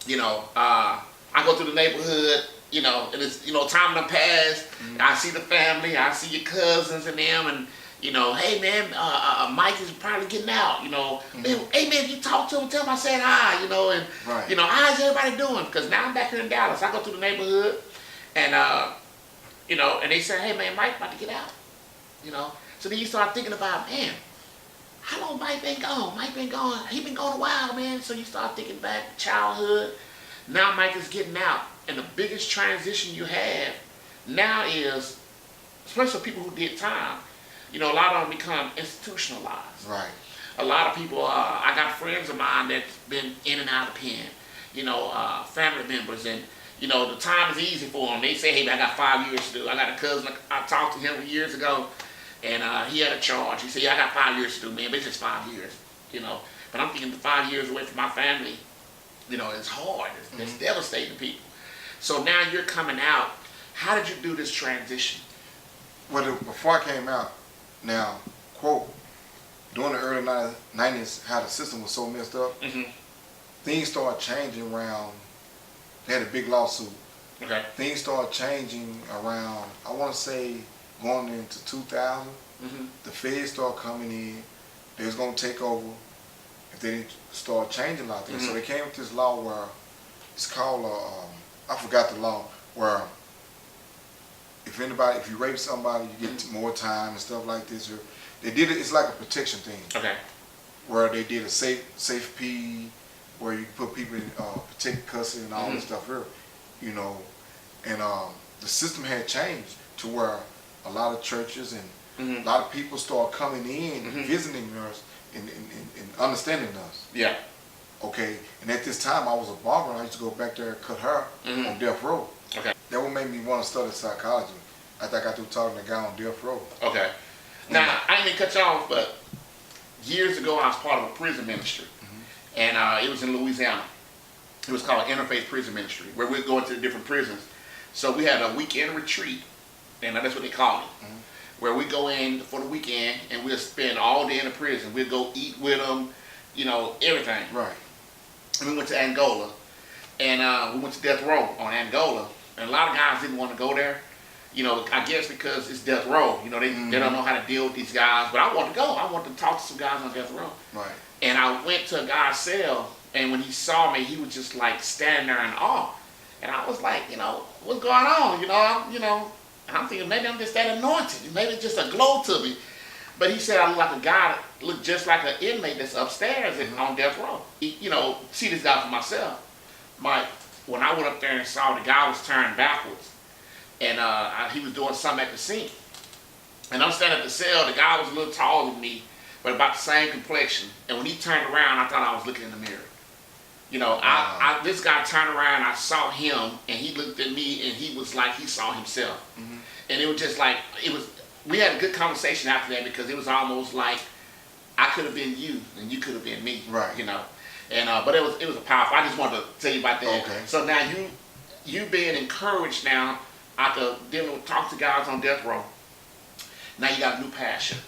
You know, I go through the neighborhood. You know, and it's, you know, time done passed. I see the family. I see your cousins and them, and you know, hey man, Mike is probably getting out. You know, hey man, if you talk to him, tell him I said hi. You know, and you know, how's everybody doing? Because now I'm back here in Dallas. I go through the neighborhood, and you know, and they say, hey man, Mike about to get out. You know, so then you start thinking about, man, how long Mike been gone? Mike been gone. He been gone a while, man. So you start thinking back to childhood. Now Mike is getting out, and the biggest transition you have now is, especially for people who did time. You know, a lot of them become institutionalized. Right. A lot of people, I got friends of mine that's been in and out of the pen. You know, family members, and you know, the time is easy for them. They say, hey, man, I got 5 years to do. I got a cousin, I talked to him years ago, and he had a charge. He said, yeah, I got 5 years to do, man, but it's just 5 years, you know. But I'm thinking 5 years away from my family, you know, it's hard. It's devastating to people. So now you're coming out. How did you do this transition? Well, before I came out, now, quote, during the early 90s, how the system was so messed up, things started changing around. They had a big lawsuit. Things started changing around, I want to say, going into 2000. The feds started coming in. They was going to take over if they didn't start changing a lot of things. So they came with this law where, it's called, I forgot the law, where if you rape somebody, you get more time and stuff like this. Or they did it. It's like a protection thing. Where they did a safe P, where you put people in protected custody and all this stuff here, you know, and the system had changed to where a lot of churches and a lot of people start coming in, and visiting us and understanding us. Okay, and at this time I was a barber, and I used to go back there and cut hair on death row. That what made me want to study psychology. After I got through talking to a guy on death row. Now, I didn't mean to cut you off, but years ago I was part of a prison ministry, and it was in Louisiana. It was called Interfaith Prison Ministry, where we'd go into the different prisons. So we had a weekend retreat, and that's what they called it, where we go in for the weekend, and we'll spend all day in the prison. We'll go eat with them, you know, everything. And we went to Angola, and we went to death row on Angola, and a lot of guys didn't want to go there. You know, I guess because it's death row. You know, they don't know how to deal with these guys. But I wanted to go. I wanted to talk to some guys on death row. And I went to a guy's cell, and when he saw me, he was just like standing there in awe. And I was like, you know, what's going on? You know, I'm thinking maybe I'm just that anointed. Maybe it's just a glow to me. But he said I look like a guy that looked just like an inmate that's upstairs on death row. You know, see this guy for myself. When I went up there and saw the guy was turned backwards, and he was doing something at the sink. And I'm standing at the cell, the guy was a little taller than me, but about the same complexion. And when he turned around, I thought I was looking in the mirror. You know, this guy turned around, I saw him, and he looked at me, and he was like he saw himself. And it was just like, we had a good conversation after that, because it was almost like I could have been you, and you could have been me. You know, and but it was a powerful. I just wanted to tell you about that. So now you being encouraged now after dealing with talk to guys on death row. Now you got a new passion,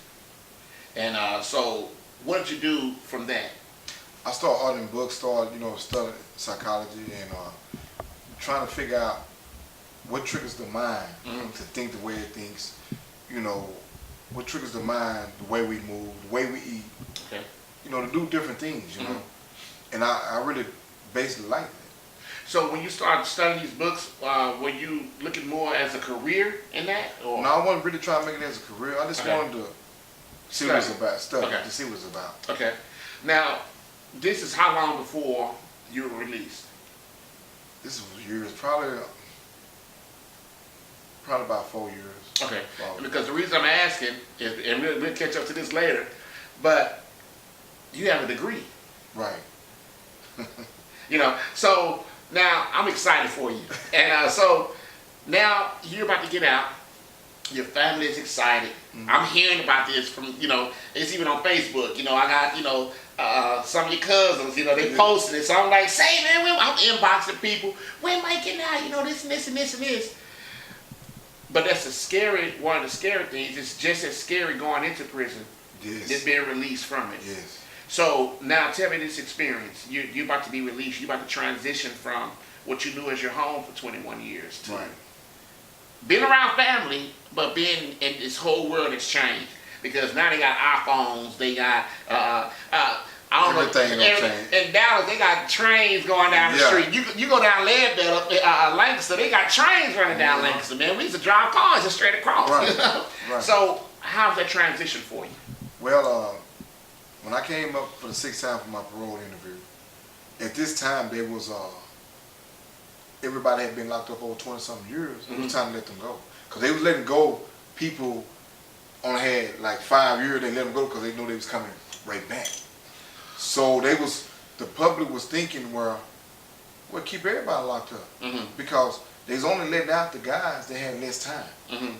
and so what did you do from that? I started ordering books, studying psychology, and trying to figure out what triggers the mind to think the way it thinks. You know, what triggers the mind, the way we move, the way we eat. You know, to do different things. You know, and I really basically liked it. So when you started studying these books, were you looking more as a career in that? Or? No, I wasn't really trying to make it as a career. I just wanted to see what it's about, to see what it's about. Now, this is how long before you were released? This was years, probably about 4 years. Okay. Because the reason I'm asking is, and we'll catch up to this later, but you have a degree. Right. You know, so now I'm excited for you. And so now you're about to get out. Your family is excited. Mm-hmm. I'm hearing about this from, you know, it's even on Facebook. You know, I got, you know, some of your cousins, you know, they posted it. So I'm like, say, man, I'm inboxing people. When am I getting out? You know, this and this and this and this. But that's one of the scary things. It's just as scary going into prison. Yes. Than being released from it. Yes. So now tell me this experience. You're about to be released. You're about to transition from what you knew as your home for 21 years to being around family, but being in this whole world has changed. Because now they got iPhones, they got, I don't everything know, in Dallas, they got trains going down the street. You go down Leadville, Lancaster, they got trains running down Lancaster, man. We used to drive cars just straight across. Right. You know? Right. So how's that transition for you? Well, when I came up for the 6th time for my parole interview, at this time there was everybody had been locked up over 20-something years. Mm-hmm. It was time to let them go, because they was letting go people only had like 5 years. They let them go because they knew they was coming right back. So the public was thinking, well, keep everybody locked up, because they was only letting out the guys that had less time. Mm-hmm.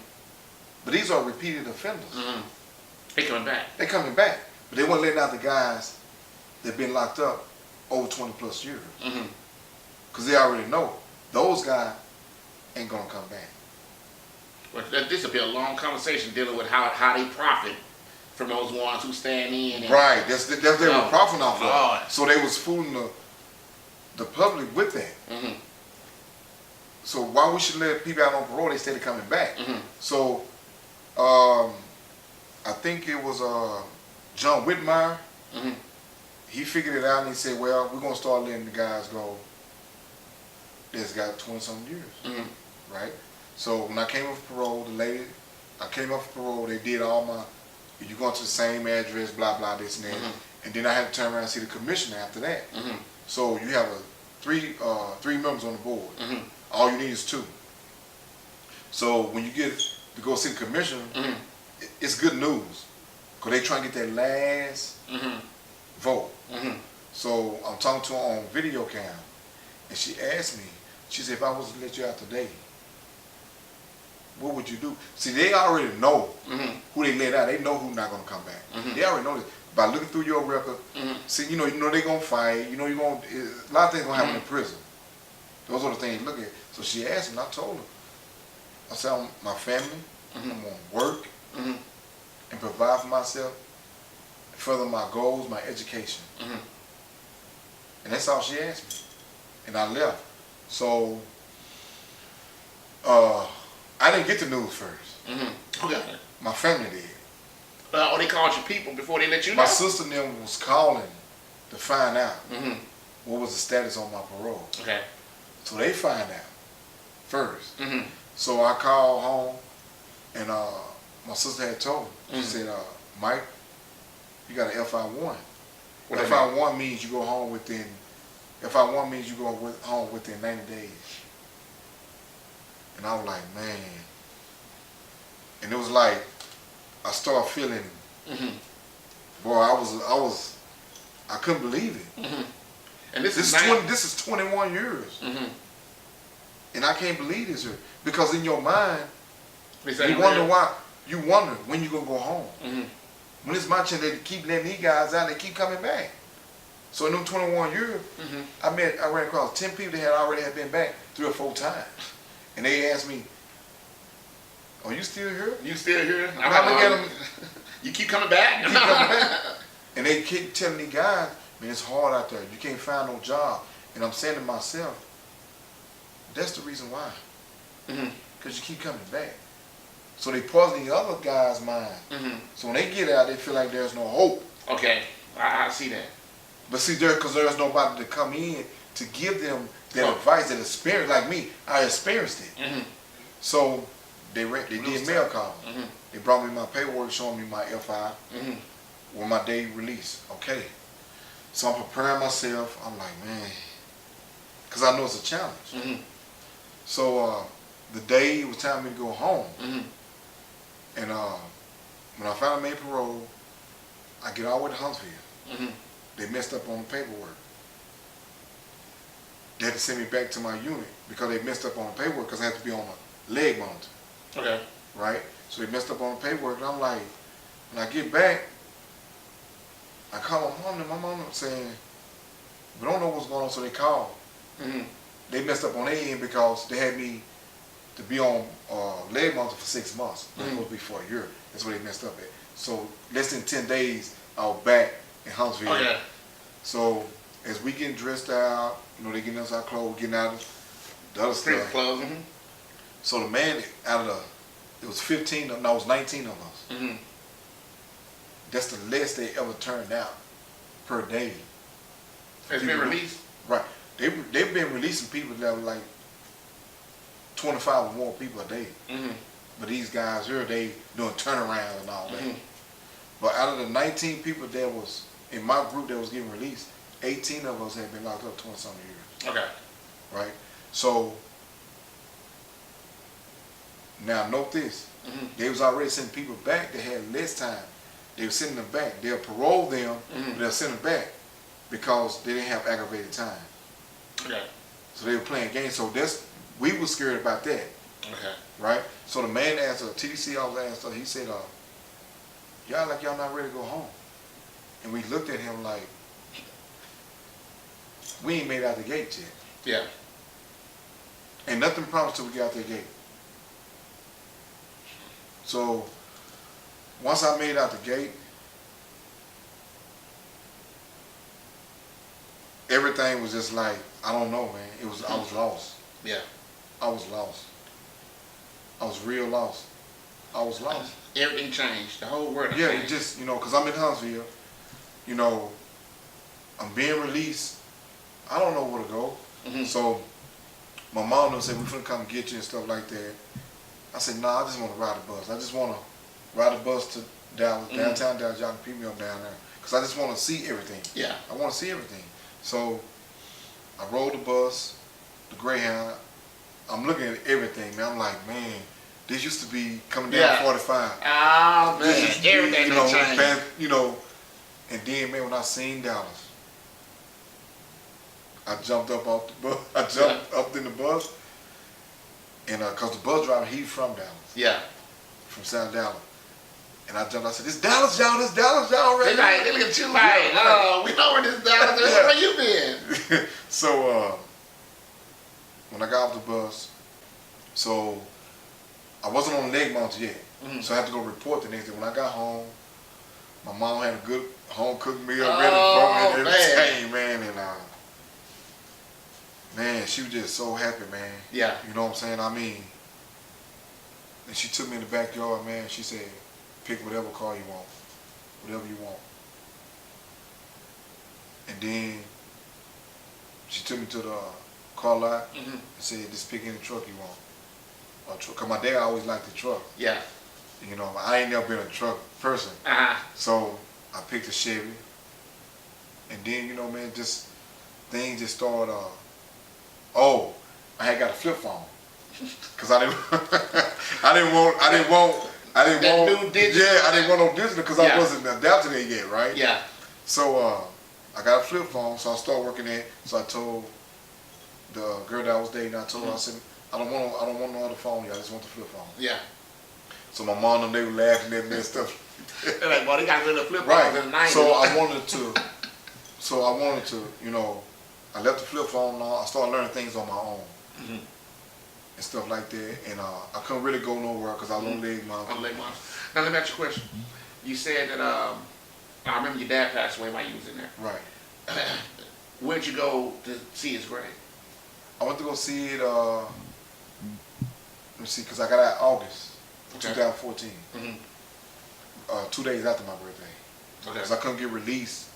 But these are repeated offenders. Mm-hmm. They coming back. They coming back. But they weren't letting out the guys that been locked up over 20+ years. Because they already know those guys ain't going to come back. Well, this will be a long conversation dealing with how they profit from those ones who stand in. And, right. That's they were profiting off of. So they was fooling the public with that. So why we should let people out on parole, they started coming back. So I think it was John Whitmire. He figured it out and he said, well, we're going to start letting the guys go that's got 20-something years. Right? So when I came up for parole, I came up for parole, they did all my, you're going to the same address, blah, blah, this and that. And then I had to turn around and see the commissioner after that. So you have three members on the board. All you need is 2. So when you get to go see the commissioner, it's good news, because they trying to get that last vote. So I'm talking to her on video cam, and she asked me, she said, if I was to let you out today, what would you do? See, they already know who they let out. They know who's not going to come back. They already know this. By looking through your record, see, you know they're going to fight. You know, a lot of things going to happen in prison. Those are the things you look at. So she asked me, and I told her, I said, my family, I'm going to work and provide for myself, further my goals, my education. And that's all she asked me. And I left. So I didn't get the news first. Okay. My family did. Or they called your people before they let you know? My sister and them was calling to find out what was the status on my parole. Okay. So they find out first. So I called home, and my sister had told me. She said, Mike, you got an FI-1. What FI-1 means you go home within, FI-1 means you go home within 90 days. And I was like, man. And it was like, I started feeling, boy, I couldn't believe it. And this is 21 years. And I can't believe this here. Because in your mind, you wonder when you're going to go home. When it's my chance, they keep letting these guys out, they keep coming back. So in them 21 years, I ran across 10 people that already had been back 3 or 4 times. And they asked me, are you still here? You still here? I look at them. You keep coming back? You keep coming back. And they keep telling these guys, man, it's hard out there. You can't find no job. And I'm saying to myself, that's the reason why. Because you keep coming back. So they poison the other guys' mind. So when they get out, they feel like there's no hope. Okay, I see that. But see, because there's nobody to come in to give them that advice, that experience. Like me, I experienced it. So they did mail calls. They brought me my paperwork showing me my FI with my day release. Okay. So I'm preparing myself. I'm like, man, because I know it's a challenge. So the day it was time for me to go home, And when I finally made parole, I get all the way to Huntsville. Mm-hmm. They messed up on the paperwork. They had to send me back to my unit because they messed up on the paperwork because I had to be on a leg monitor. Okay. Right? So they messed up on the paperwork, and I'm like, when I get back, I call my mom, and my mom was saying, we don't know what's going on, so they called. Mm-hmm. They messed up on their end because they had me to be on leg monitor for 6 months. It was supposed to be for a year. That's what they messed up at. So less than 10 days, I was back in Huntsville. Oh, yeah. So as we getting dressed out, they getting us our clothes, getting out of the other stuff. Clothes. Mm-hmm. So the man out of it was 15, no, it was 19 of us. Mm-hmm. That's the less they ever turned out per day. It's been released? Right. They've been releasing people that were like 25 or more people a day. Mm-hmm. But these guys here, they doing turnarounds and all that. Mm-hmm. But out of the 19 people that was in my group that was getting released, 18 of us had been locked up 20-something years. Okay. Right? So, now note this. Mm-hmm. They was already sending people back that had less time. They were sending them back. They'll parole them, but they'll send them back because they didn't have aggravated time. Okay. So they were playing games. So we were scared about that. Okay. Right? So the man asked us, TDC officer asked us, he said, y'all like y'all not ready to go home. And we looked at him like, we ain't made out the gate yet. Yeah. Ain't nothing promised till we get out the gate. So once I made out the gate, everything was just like, I don't know, man. I was lost. Yeah. I was lost. I was real lost. I was lost. Everything changed. The whole world Yeah, changed. it just, because I'm in Huntsville, I'm being released. I don't know where to go. Mm-hmm. So my mom said, we're finna come get you and stuff like that. I said, nah, I just want to ride the bus. I just want to ride the bus to Dallas, downtown Dallas. Y'all can pick me up down there. Because I just want to see everything. Yeah. I want to see everything. So I rode the bus, the Greyhound. I'm looking at everything, man. I'm like, man, this used to be coming down 45. Oh, man. Everything changed. And then, man, when I seen Dallas, I jumped up off the bus. I jumped up in the bus. And because the bus driver, he's from Dallas. Yeah. From South Dallas. And I jumped, I said, this Dallas, y'all, right They look at you like, we know where this Dallas is. Where you been? So, when I got off the bus, so I wasn't on the leg monitor yet. Mm-hmm. So I had to go report the next day. When I got home, my mom had a good home cooked meal ready for me and everything, man. And man, she was just so happy, man. Yeah. You know what I'm saying? I mean, and she took me in the backyard, man. She said, pick whatever car you want. Whatever you want. And then she took me to the car lot and said, just pick any truck you want. Because my dad always liked the truck. Yeah. I ain't never been a truck person. Uh-huh. So I picked a Chevy. And then, man, just things just started. I had got a flip phone. Because I didn't want no digital because I wasn't adapted to it yet, right? Yeah. So I got a flip phone, so I started working it. So I told the girl that I was dating, I told her, I said, I don't want no other phone, I just want the flip phone. Yeah. So my mom and they were laughing at me and stuff. They're like, boy, they got rid of flip phones right. in the 90s. So I wanted to, I left the flip phone on. I started learning things on my own. Mm-hmm. And stuff like that. And I couldn't really go nowhere because I was on leg monitor. Now let me ask you a question. You said that, I remember your dad passed away while you was in there. Right. Where'd you go to see his grave? I went to go see it, let me see, because I got out August of 2014. Mm-hmm. 2 days after my birthday. Okay. Because I couldn't get released.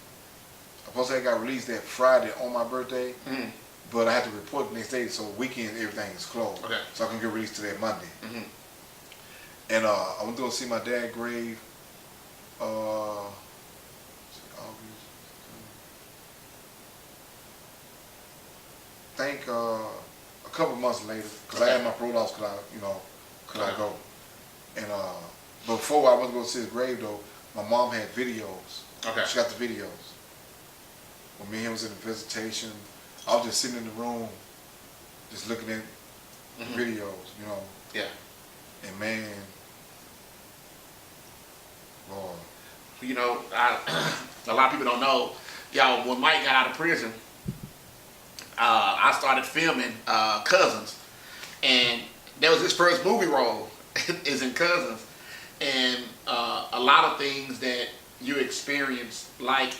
I supposed to got released that Friday on my birthday, but I had to report the next day, so weekend everything is closed. Okay. So I couldn't get released to that Monday. Mm-hmm. And I went to go see my dad's grave, I think a couple months later, because I had my parole loss, could I go. And Before I went to go see his grave, though, my mom had videos. Okay. She got the videos. When me and him was in the visitation, I was just sitting in the room, just looking at videos, you know. Yeah. And man, Lord. You know, a lot of people don't know, y'all, when Mike got out of prison, I started filming Cousins. And that was his first movie role, is in Cousins. And a lot of things that you experience, like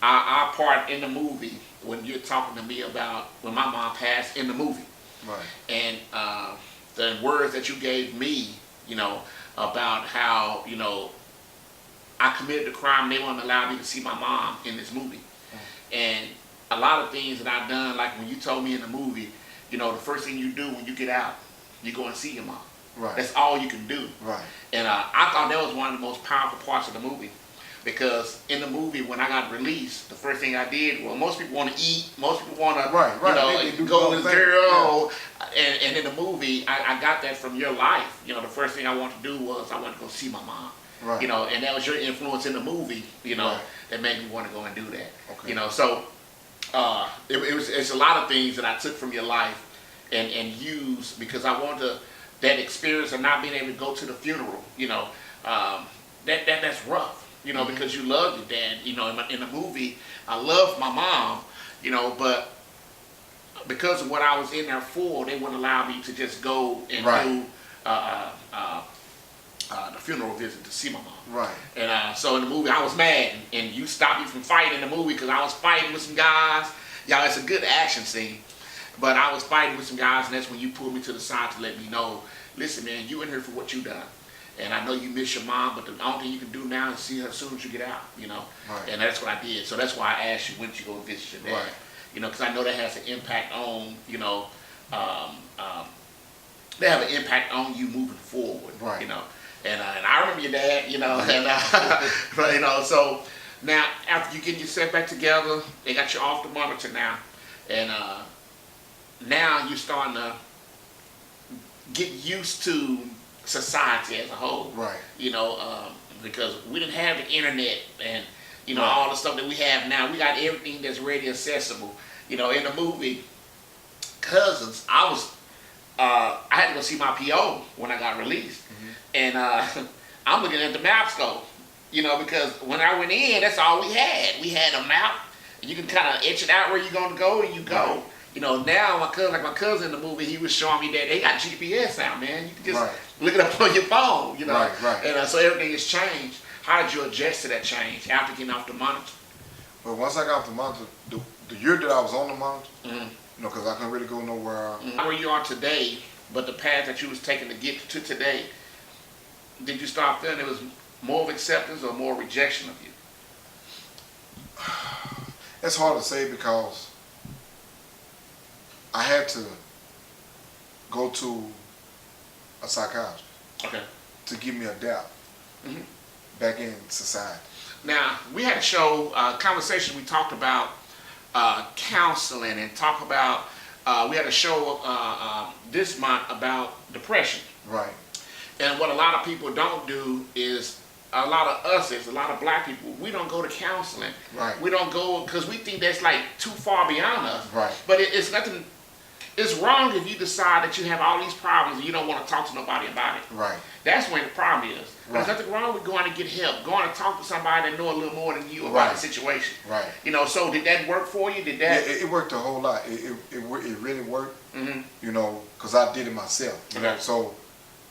our part in the movie, when you're talking to me about when my mom passed in the movie. Right. And the words that you gave me, you know, about how, you know, I committed the crime and they wouldn't allow me to see my mom in this movie. And a lot of things that I've done, like when you told me in the movie, you know, the first thing you do when you get out, you go and see your mom. Right. That's all you can do. Right. And I thought that was one of the most powerful parts of the movie. Because in the movie, when I got released, the first thing I did, well, most people want to eat, most people want to, you know, they go with girl. Yeah. And in the movie, I got that from your life. You know, the first thing I wanted to do was I wanted to go see my mom. Right. You know, and that was your influence in the movie, you know, that made me want to go and do that. Okay. You know, so it's a lot of things that I took from your life and used because I wanted that experience of not being able to go to the funeral, you know, that's rough. You know, because you love your dad. You know, in the movie, I love my mom. You know, but because of what I was in there for, they wouldn't allow me to just go and do the funeral visit to see my mom. Right. And so in the movie, I was mad, and you stopped me from fighting in the movie because I was fighting with some guys. Y'all, it's a good action scene, but I was fighting with some guys, and that's when you pulled me to the side to let me know, listen, man, you in here for what you done. And I know you miss your mom, but the only thing you can do now is see her as soon as you get out, you know. Right. And that's what I did. So that's why I asked you when you go visit your dad. Right. You know, because I know that has an impact on, you know, they have an impact on you moving forward. Right. You know, and I remember your dad, you know, and but, you know, so now after you get yourself back together, they got you off the monitor now, and now you're starting to get used to society as a whole, right? You know, because we didn't have the internet and you know all the stuff that we have now. We got everything that's ready accessible. You know, in the movie Cousins, I had to go see my PO when I got released, and I'm looking at the map scope. You know, because when I went in, that's all we had. We had a map, and you can kind of etch it out where you're gonna go, and you go. Right. You know, now my cousin in the movie, he was showing me that they got GPS now, man. You can just look it up on your phone, you know. Right. And so everything has changed. How did you adjust to that change after getting off the monitor? Well, once I got off the monitor, the year that I was on the monitor, you know, because I couldn't really go nowhere. Where you are today, but the path that you was taking to get to today, did you start feeling it was more of acceptance or more rejection of you? It's hard to say because I had to go to a psychiatrist to give me a depth back in society. Now, we had a show, conversation, we talked about counseling and talk about, we had a show this month about depression. Right. And what a lot of people don't do is, a lot of us, a lot of black people, we don't go to counseling. Right. We don't go because we think that's like too far beyond us. Right. But it's nothing. It's wrong if you decide that you have all these problems and you don't want to talk to nobody about it. Right. That's when the problem is. Right. There's nothing wrong with going to get help, going to talk to somebody that know a little more than you about the situation. Right. You know, so did that work for you? Did that? Yeah, it worked a whole lot. It really worked. You know, because I did it myself. You know, so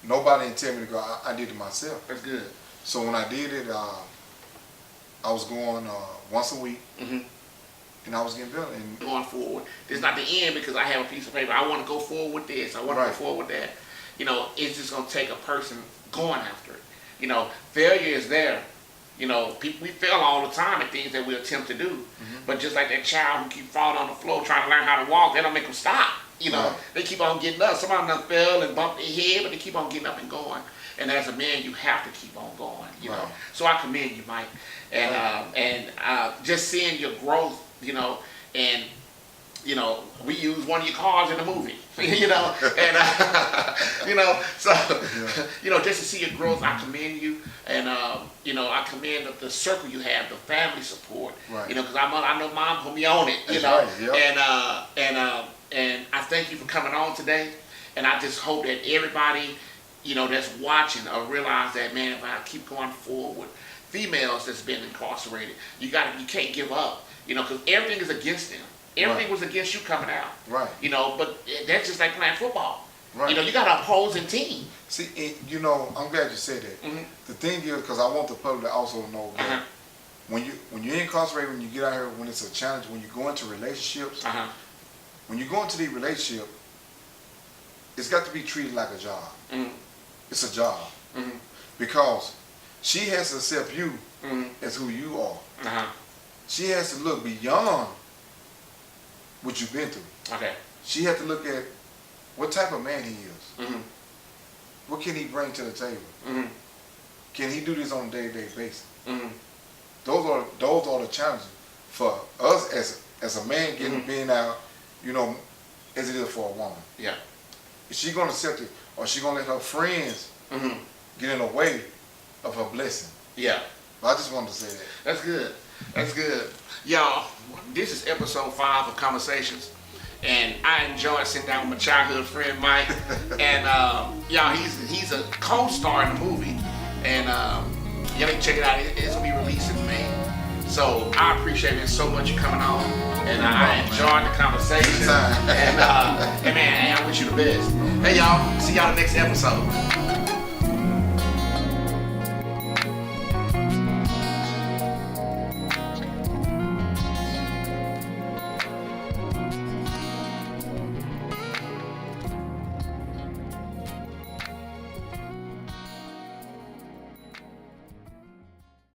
nobody didn't tell me to go. I did it myself. That's good. So when I did it, I was going once a week. And I was getting better. And going forward. It's not the end because I have a piece of paper. I want to go forward with this. I want to go forward with that. You know, it's just going to take a person going after it. You know, failure is there. You know, we fail all the time at things that we attempt to do. But just like that child who keep falling on the floor trying to learn how to walk, they don't make them stop. You know, they keep on getting up. Some of them fell and bumped their head, but they keep on getting up and going. And as a man, you have to keep on going. You know, so I commend you, Mike, and just seeing your growth. You know, and you know, we use one of your cars in the movie, you know, and you know, so you know, just to see your growth, I commend you, and you know, I commend the circle you have, the family support, you know, because I know mom put me on it, you know, and I thank you for coming on today, and I just hope that everybody, you know, that's watching realize that, man, if I keep going forward, females that's been incarcerated, you can't give up, you know, because everything is against them. Everything was against you coming out. Right. You know, but that's just like playing football. Right. You know, you got an opposing team. See, you know, I'm glad you said that. The thing is, because I want the public to also know that when you're incarcerated, when you get out here, when it's a challenge, when you go into relationships, when you go into the relationship, it's got to be treated like a job. It's a job. Because she has to accept you as who you are. She has to look beyond what you've been through. Okay. She has to look at what type of man he is. What can he bring to the table? Can he do this on a day-to-day basis? Those are the challenges for us as a man being out, you know, as it is for a woman. Yeah. Is she gonna accept it, or is she gonna let her friends get in the way of her blessing? Yeah. But I just wanted to say that. That's good. That's good. Y'all, this is episode 5 of Conversations, and I enjoyed sitting down with my childhood friend Mike, and y'all, he's a co-star in the movie, and y'all can check it out. It's gonna be released in May. So I appreciate it so much you coming on, and I enjoyed the conversation. And man, I wish you the best. Hey y'all, see y'all in the next episode.